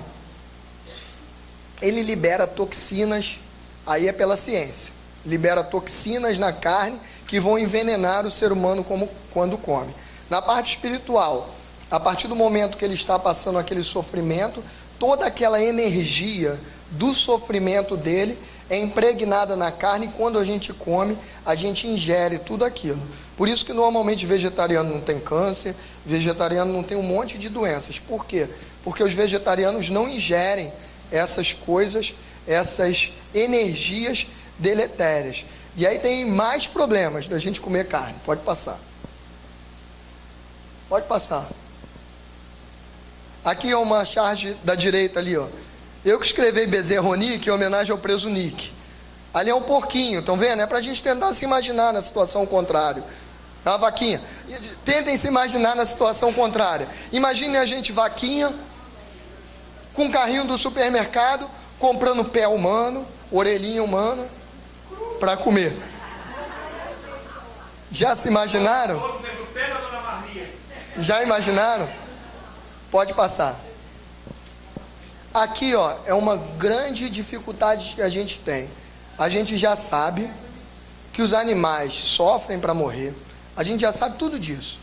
ele libera toxinas, aí é pela ciência, libera toxinas na carne que vão envenenar o ser humano quando come. Na parte espiritual, a partir do momento que ele está passando aquele sofrimento, toda aquela energia do sofrimento dele, é impregnada na carne, e quando a gente come, a gente ingere tudo aquilo. Por isso que normalmente vegetariano não tem câncer, vegetariano não tem um monte de doenças. Por quê? Porque os vegetarianos não ingerem essas coisas, essas energias deletérias. E aí tem mais problemas da gente comer carne. Pode passar. Pode passar. Aqui é uma charge da direita ali, ó. Eu que escrevi Bezerro Nick em homenagem ao preso Nick. Ali é um porquinho, estão vendo? É para a gente tentar se imaginar na situação contrária. É uma vaquinha. Tentem se imaginar na situação contrária. Imaginem a gente, vaquinha, com um carrinho do supermercado, comprando pé humano, orelhinha humana, para comer. Já se imaginaram? Já imaginaram? Pode passar. Aqui, ó, é uma grande dificuldade que a gente tem. A gente já sabe que os animais sofrem para morrer. A gente já sabe tudo disso.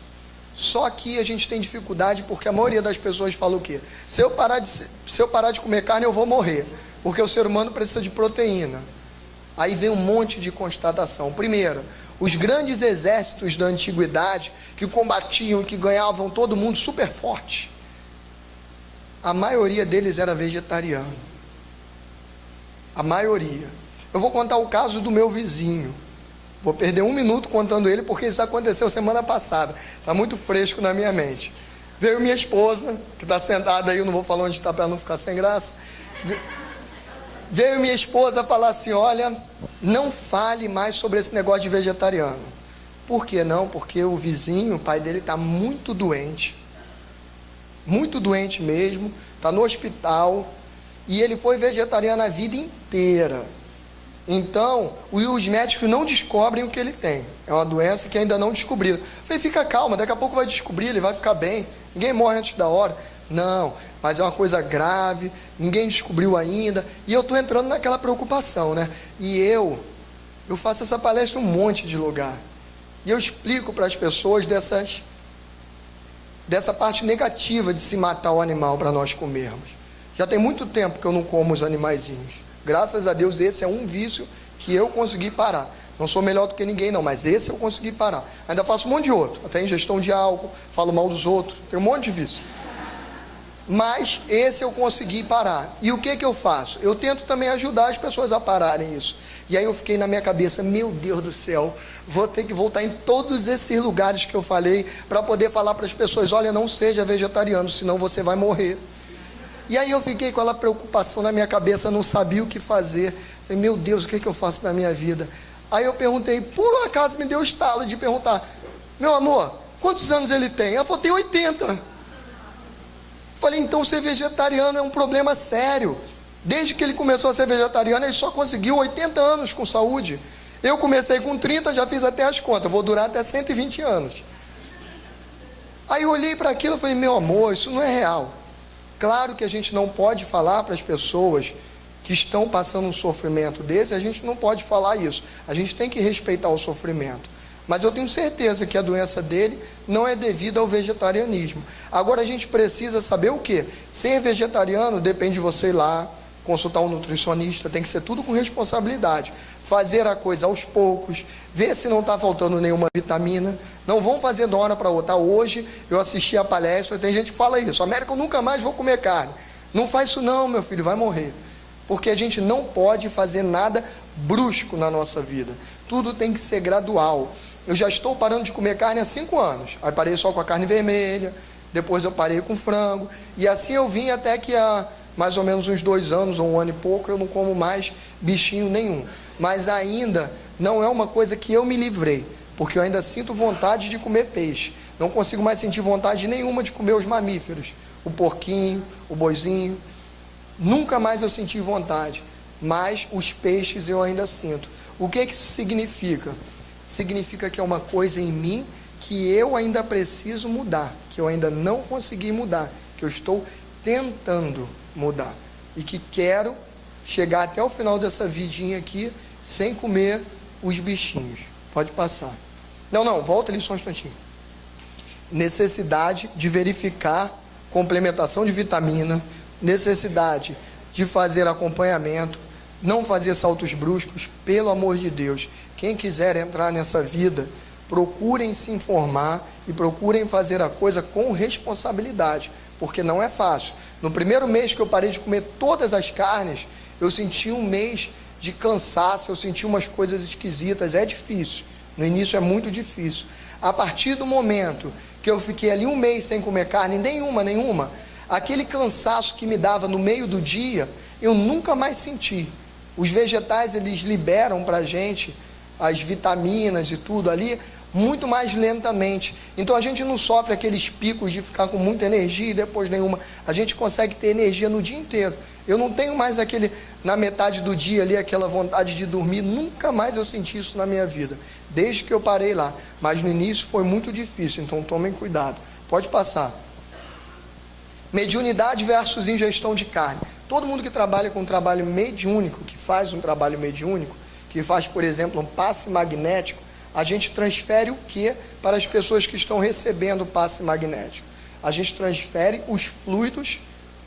Só que a gente tem dificuldade porque a maioria das pessoas fala o quê? Se eu parar de comer carne, eu vou morrer. Porque o ser humano precisa de proteína. Aí vem um monte de constatação. Primeiro, os grandes exércitos da antiguidade que combatiam, que ganhavam todo mundo super forte, a maioria deles era vegetariano. A maioria. Eu vou contar o caso do meu vizinho. Vou perder 1 minuto contando ele, porque isso aconteceu semana passada. Está muito fresco na minha mente. Veio minha esposa, que está sentada aí, eu não vou falar onde está para não ficar sem graça. Veio minha esposa falar assim: olha, não fale mais sobre esse negócio de vegetariano. Por que não? Porque o vizinho, o pai dele está muito doente mesmo, está no hospital, e ele foi vegetariano a vida inteira. Então, os médicos não descobrem o que ele tem. É uma doença que ainda não descobriram. Eu falei: fica calma, daqui a pouco vai descobrir, ele vai ficar bem. Ninguém morre antes da hora. Não, mas é uma coisa grave, ninguém descobriu ainda. E eu estou entrando naquela preocupação, né? E eu faço essa palestra em um monte de lugar. E eu explico para as pessoas dessa parte negativa de se matar o animal para nós comermos. Já tem muito tempo que eu não como os animaizinhos. Graças a Deus, esse é um vício que eu consegui parar. Não sou melhor do que ninguém não, mas esse eu consegui parar. Ainda faço um monte de outro, até ingestão de álcool, falo mal dos outros, tem um monte de vício. Mas esse eu consegui parar. E o que eu faço? Eu tento também ajudar as pessoas a pararem isso. E aí eu fiquei na minha cabeça: meu Deus do céu, vou ter que voltar em todos esses lugares que eu falei, para poder falar para as pessoas: olha, não seja vegetariano, senão você vai morrer. E aí eu fiquei com aquela preocupação na minha cabeça, não sabia o que fazer. Falei: meu Deus, o que eu faço na minha vida? Aí eu perguntei, por um acaso me deu o estalo de perguntar: meu amor, quantos anos ele tem? Ela falou: tem 80. Falei: então ser vegetariano é um problema sério. Desde que ele começou a ser vegetariano, ele só conseguiu 80 anos com saúde. Eu comecei com 30, já fiz até as contas, vou durar até 120 anos. Aí eu olhei para aquilo e falei: meu amor, isso não é real. Claro que a gente não pode falar para as pessoas que estão passando um sofrimento desse, a gente não pode falar isso. A gente tem que respeitar o sofrimento. Mas eu tenho certeza que a doença dele não é devida ao vegetarianismo. Agora a gente precisa saber o quê? Ser vegetariano depende de você ir lá, consultar um nutricionista, tem que ser tudo com responsabilidade. Fazer a coisa aos poucos, ver se não está faltando nenhuma vitamina. Não vão fazer de uma hora para outra. Hoje eu assisti a palestra, tem gente que fala isso: América, eu nunca mais vou comer carne. Não faz isso não, meu filho, vai morrer. Porque a gente não pode fazer nada brusco na nossa vida. Tudo tem que ser gradual. Eu já estou parando de comer carne há 5 anos. Aí parei só com a carne vermelha, depois eu parei com frango, e assim eu vim até que há mais ou menos uns 2 anos, ou 1 ano e pouco, eu não como mais bichinho nenhum. Mas ainda não é uma coisa que eu me livrei, porque eu ainda sinto vontade de comer peixe. Não consigo mais sentir vontade nenhuma de comer os mamíferos, o porquinho, o boizinho. Nunca mais eu senti vontade, mas os peixes eu ainda sinto. O que isso significa? Significa que é uma coisa em mim que eu ainda preciso mudar, que eu ainda não consegui mudar, que eu estou tentando mudar, e que quero chegar até o final dessa vidinha aqui sem comer os bichinhos. Pode passar. Não, volta ali só um instantinho. Necessidade de verificar complementação de vitamina, necessidade de fazer acompanhamento, não fazer saltos bruscos, pelo amor de Deus. Quem quiser entrar nessa vida, procurem se informar e procurem fazer a coisa com responsabilidade, porque não é fácil. No primeiro mês que eu parei de comer todas as carnes, eu senti um mês de cansaço, eu senti umas coisas esquisitas, é difícil. No início é muito difícil. A partir do momento que eu fiquei ali um mês sem comer carne, nenhuma, aquele cansaço que me dava no meio do dia, eu nunca mais senti. Os vegetais, eles liberam para a gente as vitaminas e tudo ali, muito mais lentamente. Então a gente não sofre aqueles picos de ficar com muita energia e depois nenhuma. A gente consegue ter energia no dia inteiro. Eu não tenho mais aquele, na metade do dia ali, aquela vontade de dormir. Nunca mais eu senti isso na minha vida, desde que eu parei lá. Mas no início foi muito difícil, então tomem cuidado. Pode passar. Mediunidade versus ingestão de carne. Todo mundo que trabalha com um trabalho mediúnico, que faz um trabalho mediúnico, que faz, por exemplo, um passe magnético, a gente transfere o que para as pessoas que estão recebendo o passe magnético? A gente transfere os fluidos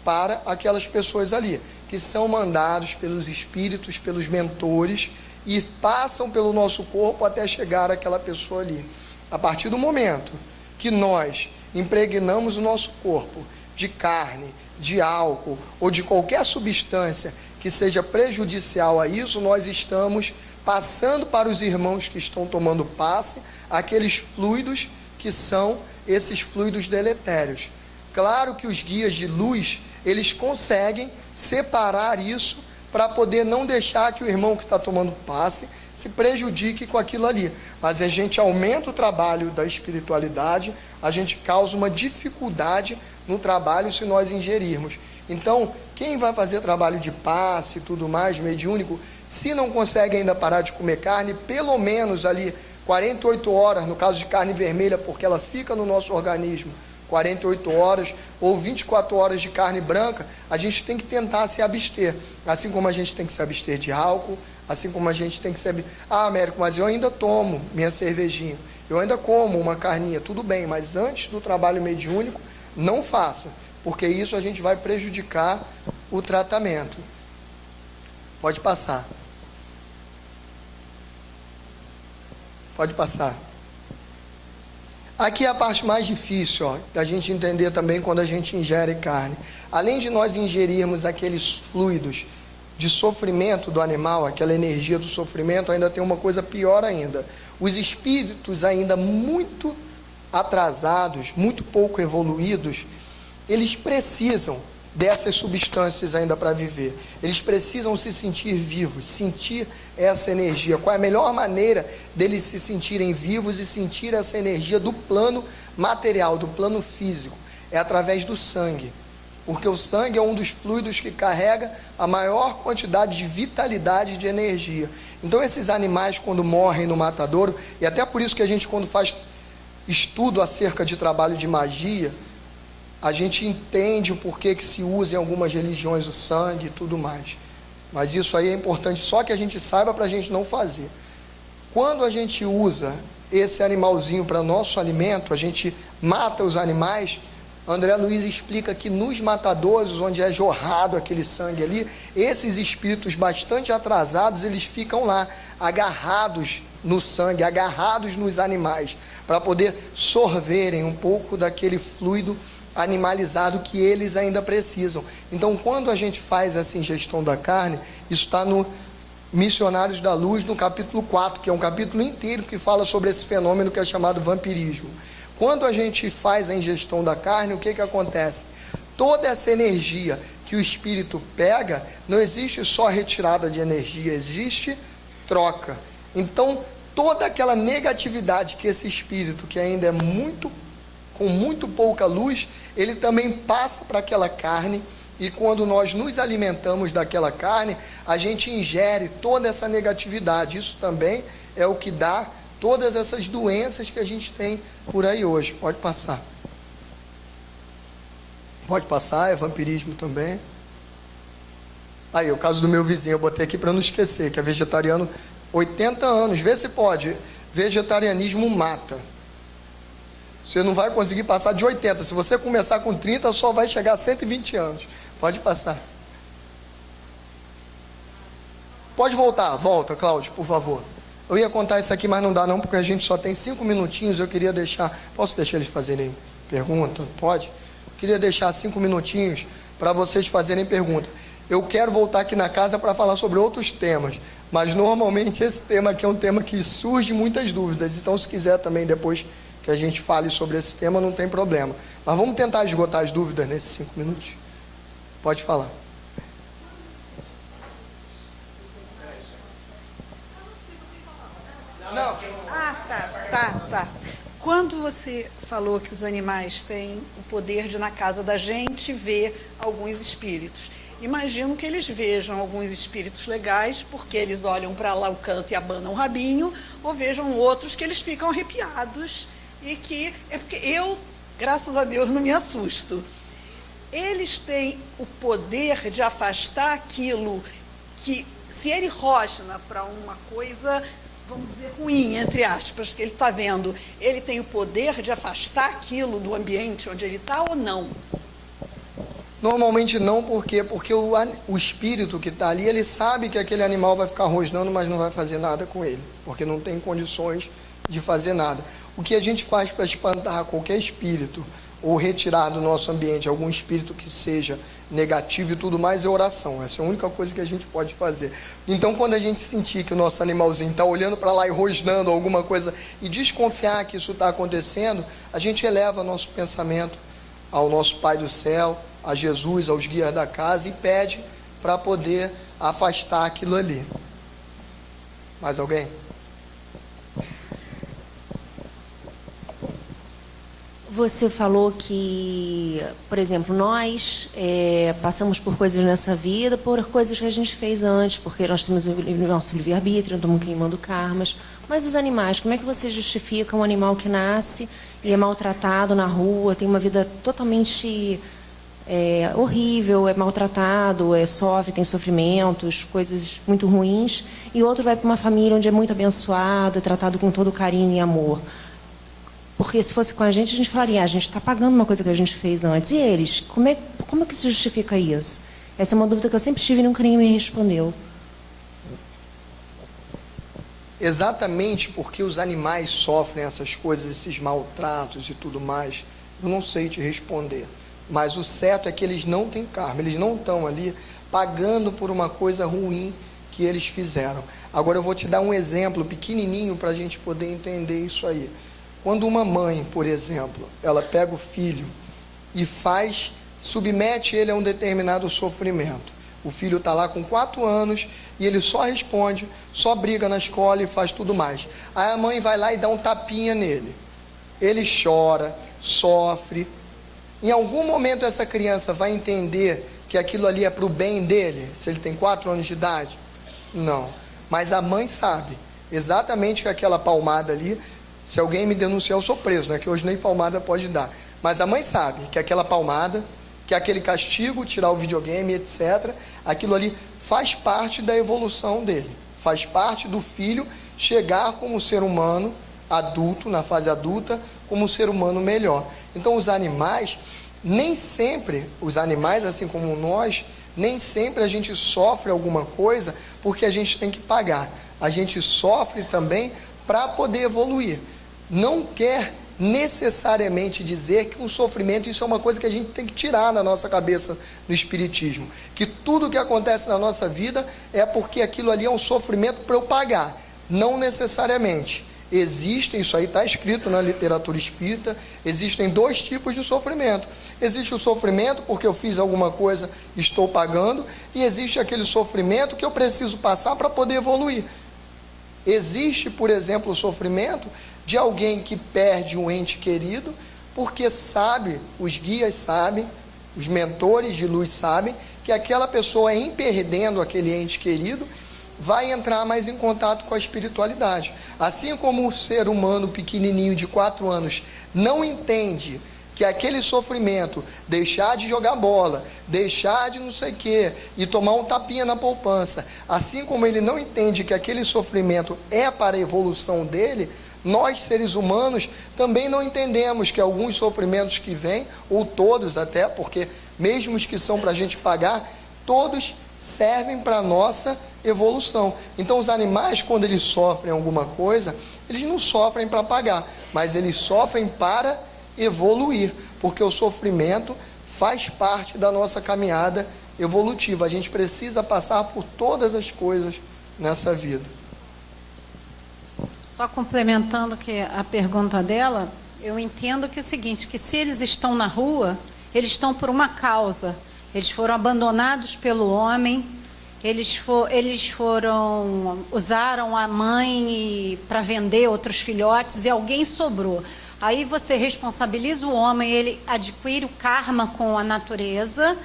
para aquelas pessoas ali, que são mandados pelos espíritos, pelos mentores, e passam pelo nosso corpo até chegar àquela pessoa ali. A partir do momento que nós impregnamos o nosso corpo de carne, de álcool ou de qualquer substância que seja prejudicial a isso, nós estamos passando para os irmãos que estão tomando passe aqueles fluidos que são esses fluidos deletérios. Claro que os guias de luz, eles conseguem separar isso para poder não deixar que o irmão que está tomando passe se prejudique com aquilo ali. Mas a gente aumenta o trabalho da espiritualidade, a gente causa uma dificuldade no trabalho se nós ingerirmos. Então, quem vai fazer trabalho de passe e tudo mais, mediúnico, se não consegue ainda parar de comer carne, pelo menos ali 48 horas, no caso de carne vermelha, porque ela fica no nosso organismo 48 horas, ou 24 horas de carne branca, a gente tem que tentar se abster. Assim como a gente tem que se abster de álcool, assim como a gente tem que se abster... Ah, Américo, mas eu ainda tomo minha cervejinha, eu ainda como uma carninha, tudo bem, mas antes do trabalho mediúnico, não faça, porque isso a gente vai prejudicar o tratamento. Pode passar. Pode passar. Aqui é a parte mais difícil, ó, da gente entender também quando a gente ingere carne. Além de nós ingerirmos aqueles fluidos de sofrimento do animal, aquela energia do sofrimento, ainda tem uma coisa pior ainda. Os espíritos ainda muito atrasados, muito pouco evoluídos, eles precisam dessas substâncias ainda para viver. Eles precisam se sentir vivos, sentir essa energia. Qual é a melhor maneira deles se sentirem vivos e sentir essa energia do plano material, do plano físico? É através do sangue. Porque o sangue é um dos fluidos que carrega a maior quantidade de vitalidade e de energia. Então esses animais, quando morrem no matadouro, e até por isso que a gente, quando faz estudo acerca de trabalho de magia, a gente entende o porquê que se usa em algumas religiões o sangue e tudo mais. Mas isso aí é importante só que a gente saiba para a gente não fazer. Quando a gente usa esse animalzinho para nosso alimento, a gente mata os animais. André Luiz explica que nos matadouros, onde é jorrado aquele sangue ali, esses espíritos bastante atrasados, eles ficam lá, agarrados no sangue, agarrados nos animais, para poder sorverem um pouco daquele fluido animalizado que eles ainda precisam. Então, quando a gente faz essa ingestão da carne, isso está no Missionários da Luz, no capítulo 4, que é um capítulo inteiro que fala sobre esse fenômeno que é chamado vampirismo. Quando a gente faz a ingestão da carne, o que acontece? Toda essa energia que o espírito pega, não existe só retirada de energia, existe troca. Então, toda aquela negatividade que esse espírito, que ainda é com muito pouca luz, ele também passa para aquela carne, e quando nós nos alimentamos daquela carne, a gente ingere toda essa negatividade. Isso também é o que dá todas essas doenças que a gente tem por aí hoje. Pode passar. Pode passar, é vampirismo também. Aí, o caso do meu vizinho, eu botei aqui para não esquecer, que é vegetariano, 80 anos, vê se pode. Vegetarianismo mata. Você não vai conseguir passar de 80. Se você começar com 30, só vai chegar a 120 anos. Pode passar. Pode voltar, volta, Cláudio, por favor. Eu ia contar isso aqui, mas não dá não, porque a gente só tem 5 minutinhos. Eu queria deixar... Posso deixar eles fazerem pergunta? Pode? Queria deixar 5 minutinhos para vocês fazerem pergunta. Eu quero voltar aqui na casa para falar sobre outros temas, mas normalmente esse tema aqui é um tema que surge muitas dúvidas. Então, se quiser também depois que a gente fale sobre esse tema, não tem problema. Mas vamos tentar esgotar as dúvidas nesses 5 minutos. Pode falar. Não. Tá. Quando você falou que os animais têm o poder de, na casa da gente, ver alguns espíritos, imagino que eles vejam alguns espíritos legais, porque eles olham para lá o canto e abanam o rabinho, ou vejam outros que eles ficam arrepiados, e que... É porque eu, graças a Deus, não me assusto. Eles têm o poder de afastar aquilo que, se ele rosna para uma coisa, vamos dizer, ruim, entre aspas, que ele está vendo, ele tem o poder de afastar aquilo do ambiente onde ele está ou não? Normalmente não, por quê? Porque o espírito que está ali, ele sabe que aquele animal vai ficar rosnando, mas não vai fazer nada com ele, porque não tem condições de fazer nada. O que a gente faz para espantar qualquer espírito, ou retirar do nosso ambiente algum espírito que seja negativo e tudo mais, é oração. Essa é a única coisa que a gente pode fazer. Então, quando a gente sentir que o nosso animalzinho está olhando para lá e rosnando alguma coisa, e desconfiar que isso está acontecendo, a gente eleva nosso pensamento ao nosso Pai do Céu, a Jesus, aos guias da casa, e pede para poder afastar aquilo ali. Mais alguém? Você falou que, por exemplo, nós passamos por coisas nessa vida, por coisas que a gente fez antes, porque nós temos o nosso livre-arbítrio, estamos queimando karmas. Mas os animais, como é que você justifica um animal que nasce e é maltratado na rua, tem uma vida totalmente horrível, é maltratado, sofre, tem sofrimentos, coisas muito ruins, e outro vai para uma família onde é muito abençoado, é tratado com todo carinho e amor? Porque se fosse com a gente falaria, a gente está pagando uma coisa que a gente fez antes. E eles? Como é que se justifica isso? Essa é uma dúvida que eu sempre tive e nunca ninguém me respondeu. Exatamente porque os animais sofrem essas coisas, esses maltratos e tudo mais, eu não sei te responder. Mas o certo é que eles não têm karma, eles não estão ali pagando por uma coisa ruim que eles fizeram. Agora eu vou te dar um exemplo pequenininho para a gente poder entender isso aí. Quando uma mãe, por exemplo, ela pega o filho e submete ele a um determinado sofrimento. O filho está lá com 4 anos e ele só responde, só briga na escola e faz tudo mais. Aí a mãe vai lá e dá um tapinha nele. Ele chora, sofre. Em algum momento essa criança vai entender que aquilo ali é para o bem dele, se ele tem 4 anos de idade? Não. Mas a mãe sabe exatamente que aquela palmada ali... Se alguém me denunciar, eu sou preso, né? Que hoje nem palmada pode dar. Mas a mãe sabe que aquela palmada, que aquele castigo, tirar o videogame, etc., aquilo ali faz parte da evolução dele. Faz parte do filho chegar como ser humano adulto, na fase adulta, como um ser humano melhor. Então, os animais, nem sempre, os animais, assim como nós, nem sempre a gente sofre alguma coisa porque a gente tem que pagar. A gente sofre também para poder evoluir. Não quer necessariamente dizer que o sofrimento, isso é uma coisa que a gente tem que tirar da nossa cabeça no espiritismo, que tudo que acontece na nossa vida é porque aquilo ali é um sofrimento para eu pagar. Não necessariamente. Existem, isso aí está escrito na literatura espírita, existem 2 tipos de sofrimento. Existe o sofrimento porque eu fiz alguma coisa e estou pagando, e existe aquele sofrimento que eu preciso passar para poder evoluir. Existe, por exemplo, o sofrimento de alguém que perde um ente querido, porque sabe, os guias sabem, os mentores de luz sabem, que aquela pessoa, em perdendo aquele ente querido, vai entrar mais em contato com a espiritualidade. Assim como o ser humano pequenininho de 4 anos não entende que aquele sofrimento, deixar de jogar bola, deixar de não sei o quê, e tomar um tapinha na poupança, assim como ele não entende que aquele sofrimento é para a evolução dele, nós, seres humanos, também não entendemos que alguns sofrimentos que vêm, ou todos até, porque mesmo os que são para a gente pagar, todos servem para a nossa evolução. Então, os animais, quando eles sofrem alguma coisa, eles não sofrem para pagar, mas eles sofrem para evoluir, porque o sofrimento faz parte da nossa caminhada evolutiva. A gente precisa passar por todas as coisas nessa vida. Só complementando que a pergunta dela, eu entendo que é o seguinte, que se eles estão na rua, eles estão por uma causa. Eles foram abandonados pelo homem, usaram a mãe para vender outros filhotes e alguém sobrou. Aí você responsabiliza o homem, ele adquire o karma com a natureza,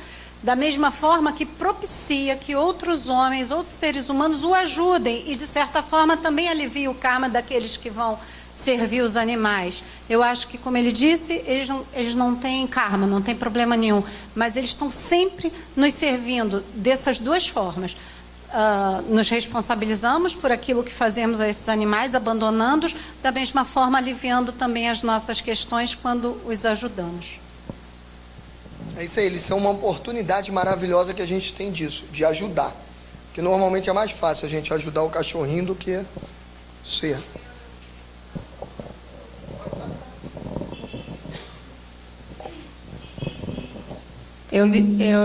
da mesma forma que propicia que outros homens, outros seres humanos o ajudem e, de certa forma, também alivia o karma daqueles que vão servir os animais. Eu acho que, como ele disse, eles não têm karma, não tem problema nenhum, mas eles estão sempre nos servindo dessas duas formas. Nos responsabilizamos por aquilo que fazemos a esses animais, abandonando-os, da mesma forma aliviando também as nossas questões quando os ajudamos. É isso aí, eles são uma oportunidade maravilhosa que a gente tem disso, de ajudar. Porque normalmente é mais fácil a gente ajudar o cachorrinho do que ser. Eu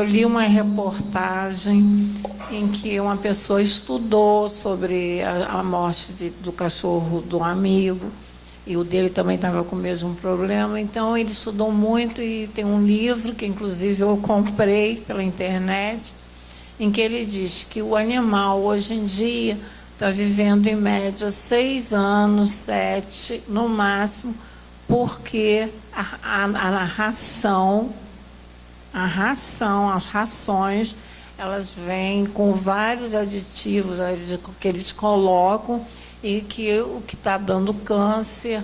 li uma reportagem em que uma pessoa estudou sobre a morte do cachorro do amigo, e o dele também estava com o mesmo problema. Então, ele estudou muito e tem um livro, que inclusive eu comprei pela internet, em que ele diz que o animal, hoje em dia, está vivendo em média 6 anos, 7, no máximo, porque a ração, as rações, elas vêm com vários aditivos que eles colocam e que o que está dando câncer,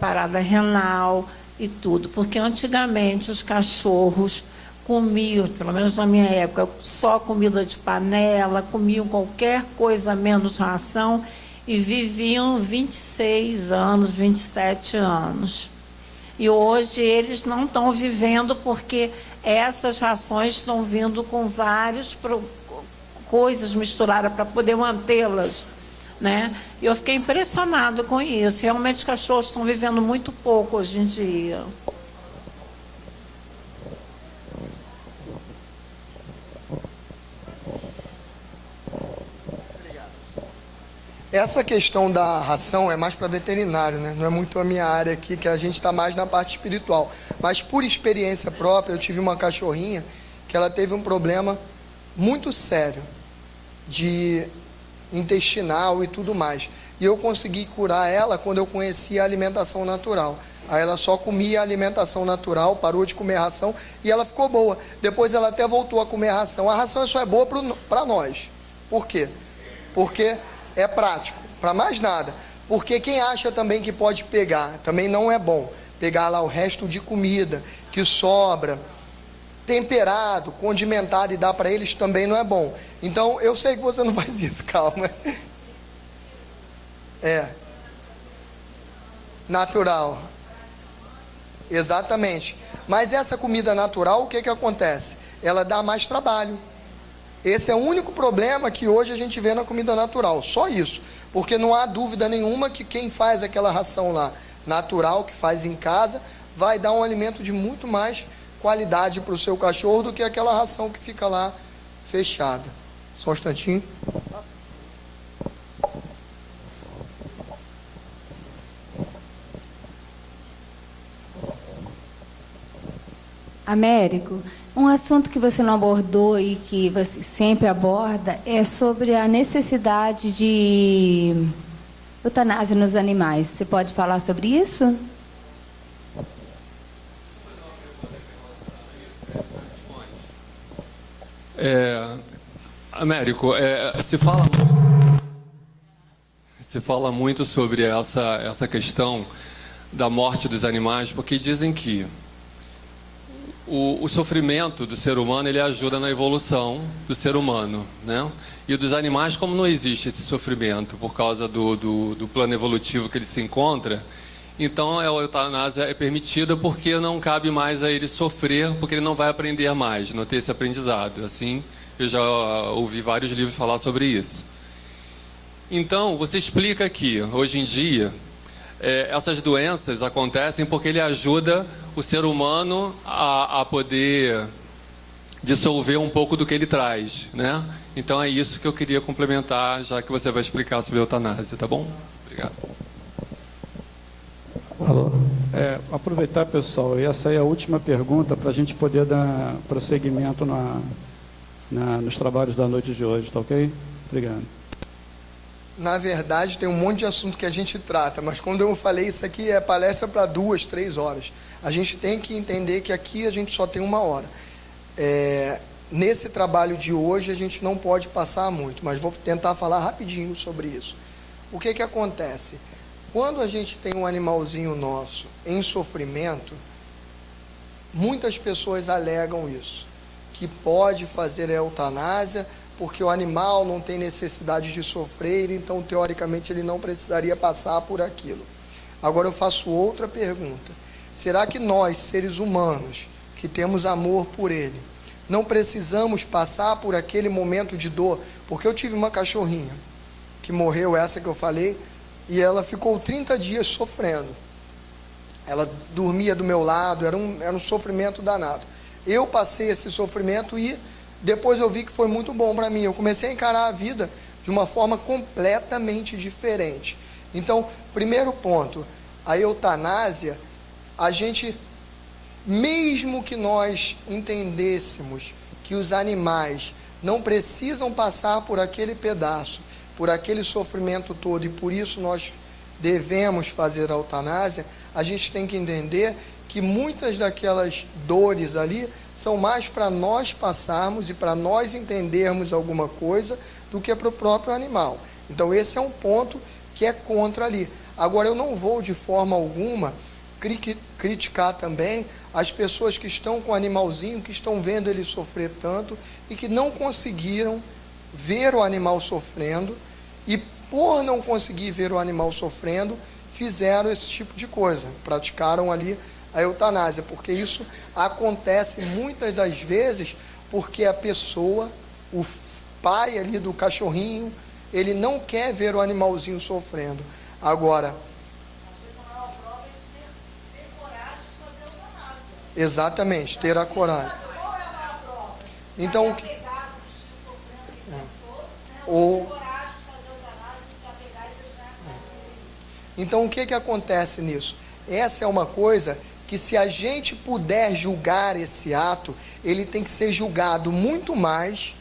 parada renal e tudo. Porque antigamente os cachorros comiam, pelo menos na minha época, só comida de panela, comiam qualquer coisa menos ração e viviam 26 anos, 27 anos. E hoje eles não estão vivendo porque essas rações estão vindo com várias coisas misturadas para poder mantê-las, né? E eu fiquei impressionado com isso. Realmente os cachorros estão vivendo muito pouco hoje em dia. Essa questão da ração é mais para veterinário, né? Não é muito a minha área aqui, que a gente está mais na parte espiritual. Mas por experiência própria, eu tive uma cachorrinha que ela teve um problema muito sério de intestinal e tudo mais. E eu consegui curar ela quando eu conheci a alimentação natural. Aí ela só comia alimentação natural, parou de comer ração e ela ficou boa. Depois ela até voltou a comer ração. A ração só é boa para nós. Por quê? Porque é prático, para mais nada. Porque quem acha também que pode pegar, também não é bom. Pegar lá o resto de comida que sobra, temperado, condimentado e dar para eles também não é bom. Então, eu sei que você não faz isso, calma. Natural. Exatamente. Mas essa comida natural, o que acontece? Ela dá mais trabalho. Esse é o único problema que hoje a gente vê na comida natural, só isso. Porque não há dúvida nenhuma que quem faz aquela ração lá natural, que faz em casa, vai dar um alimento de muito mais qualidade para o seu cachorro do que aquela ração que fica lá fechada. Só um instantinho. Américo, um assunto que você não abordou e que você sempre aborda é sobre a necessidade de eutanásia nos animais. Você pode falar sobre isso? Américo, se fala muito sobre essa questão da morte dos animais, porque dizem que o sofrimento do ser humano, ele ajuda na evolução do ser humano, né? E dos animais, como não existe esse sofrimento por causa do plano evolutivo que ele se encontra, então a eutanásia é permitida porque não cabe mais a ele sofrer, porque ele não vai aprender mais, não ter esse aprendizado. Assim Eu já ouvi vários livros falar sobre isso. Então, você explica que, hoje em dia, essas doenças acontecem porque ele ajuda o ser humano a poder dissolver um pouco do que ele traz, né? Então é isso que eu queria complementar, já que você vai explicar sobre a eutanásia, tá bom? Obrigado. Alô. Aproveitar, pessoal, e essa é a última pergunta para a gente poder dar prosseguimento nos trabalhos da noite de hoje, tá ok? Obrigado. Na verdade, tem um monte de assunto que a gente trata, mas quando eu falei isso aqui é palestra para 2, 3 horas. A gente tem que entender que aqui a gente só tem 1 hora. Nesse trabalho de hoje a gente não pode passar muito, mas vou tentar falar rapidinho sobre isso. O que que acontece? Quando a gente tem um animalzinho nosso em sofrimento, muitas pessoas alegam isso, que pode fazer a eutanásia porque o animal não tem necessidade de sofrer, então teoricamente ele não precisaria passar por aquilo. Agora eu faço outra pergunta. Será que nós, seres humanos, que temos amor por ele, não precisamos passar por aquele momento de dor? Porque eu tive uma cachorrinha que morreu, essa que eu falei, e ela ficou 30 dias sofrendo. Ela dormia do meu lado, era um sofrimento danado. Eu passei esse sofrimento e depois eu vi que foi muito bom para mim. Eu comecei a encarar a vida de uma forma completamente diferente. Então, primeiro ponto, a eutanásia, a gente, mesmo que nós entendêssemos que os animais não precisam passar por aquele pedaço, por aquele sofrimento todo, e por isso nós devemos fazer a eutanásia, a gente tem que entender que muitas daquelas dores ali são mais para nós passarmos e para nós entendermos alguma coisa do que para o próprio animal. Então esse é um ponto que é contra ali. Agora eu não vou de forma alguma criticar também as pessoas que estão com o animalzinho, que estão vendo ele sofrer tanto e que não conseguiram ver o animal sofrendo e por não conseguir ver o animal sofrendo, fizeram esse tipo de coisa, praticaram ali a eutanásia, porque isso acontece muitas das vezes porque a pessoa, o pai ali do cachorrinho, ele não quer ver o animalzinho sofrendo. Agora, exatamente, ter a coragem. Então, então o que acontece nisso? Essa é uma coisa que, se a gente puder julgar esse ato, ele tem que ser julgado muito mais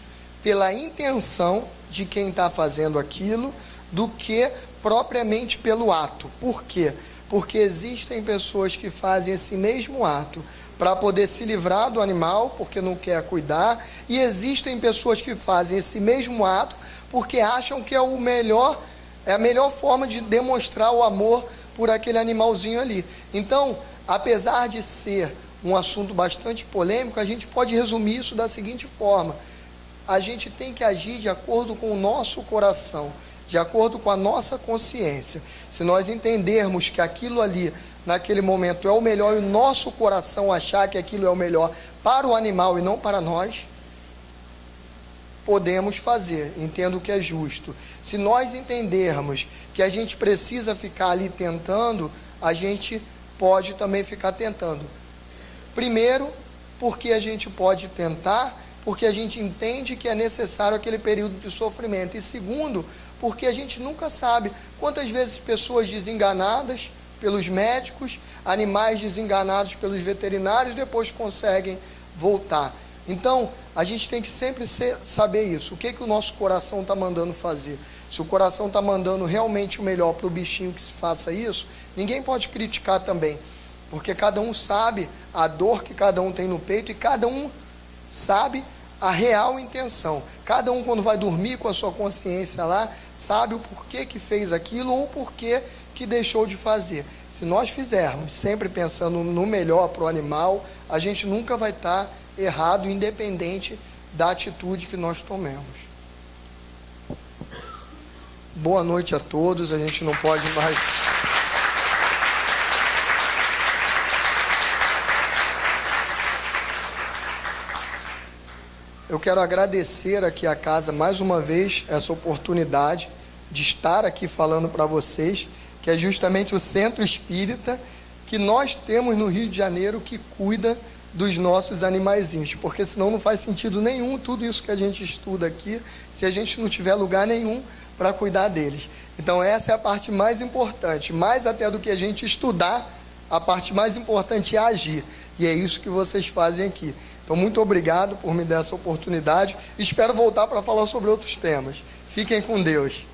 pela intenção de quem está fazendo aquilo do que propriamente pelo ato. Por quê? Porque existem pessoas que fazem esse mesmo ato para poder se livrar do animal, porque não quer cuidar, e existem pessoas que fazem esse mesmo ato porque acham que é a melhor forma de demonstrar o amor por aquele animalzinho ali. Então, apesar de ser um assunto bastante polêmico, a gente pode resumir isso da seguinte forma: a gente tem que agir de acordo com o nosso coração, de acordo com a nossa consciência. Se nós entendermos que aquilo ali, naquele momento, é o melhor, e o nosso coração achar que aquilo é o melhor para o animal e não para nós, podemos fazer, entendo que é justo. Se nós entendermos que a gente precisa ficar ali tentando, a gente pode também ficar tentando. Primeiro, porque a gente pode tentar, porque a gente entende que é necessário aquele período de sofrimento. E segundo, porque a gente nunca sabe quantas vezes pessoas desenganadas pelos médicos, animais desenganados pelos veterinários, depois conseguem voltar. Então, a gente tem que sempre saber isso. O que o nosso coração está mandando fazer? Se o coração está mandando realmente o melhor para o bichinho que se faça isso, ninguém pode criticar também, porque cada um sabe a dor que cada um tem no peito e cada um sabe a real intenção. Cada um, quando vai dormir com a sua consciência lá, sabe o porquê que fez aquilo ou o porquê que deixou de fazer. Se nós fizermos sempre pensando no melhor para o animal, a gente nunca vai estar errado, independente da atitude que nós tomemos. Boa noite a todos, a gente não pode mais... eu quero agradecer aqui à casa mais uma vez essa oportunidade de estar aqui falando para vocês, que é justamente o Centro Espírita que nós temos no Rio de Janeiro, que cuida dos nossos animaizinhos, porque senão não faz sentido nenhum tudo isso que a gente estuda aqui, se a gente não tiver lugar nenhum para cuidar deles. Então essa é a parte mais importante, mais até do que a gente estudar, a parte mais importante é agir, e é isso que vocês fazem aqui. Então muito obrigado por me dar essa oportunidade, espero voltar para falar sobre outros temas. Fiquem com Deus.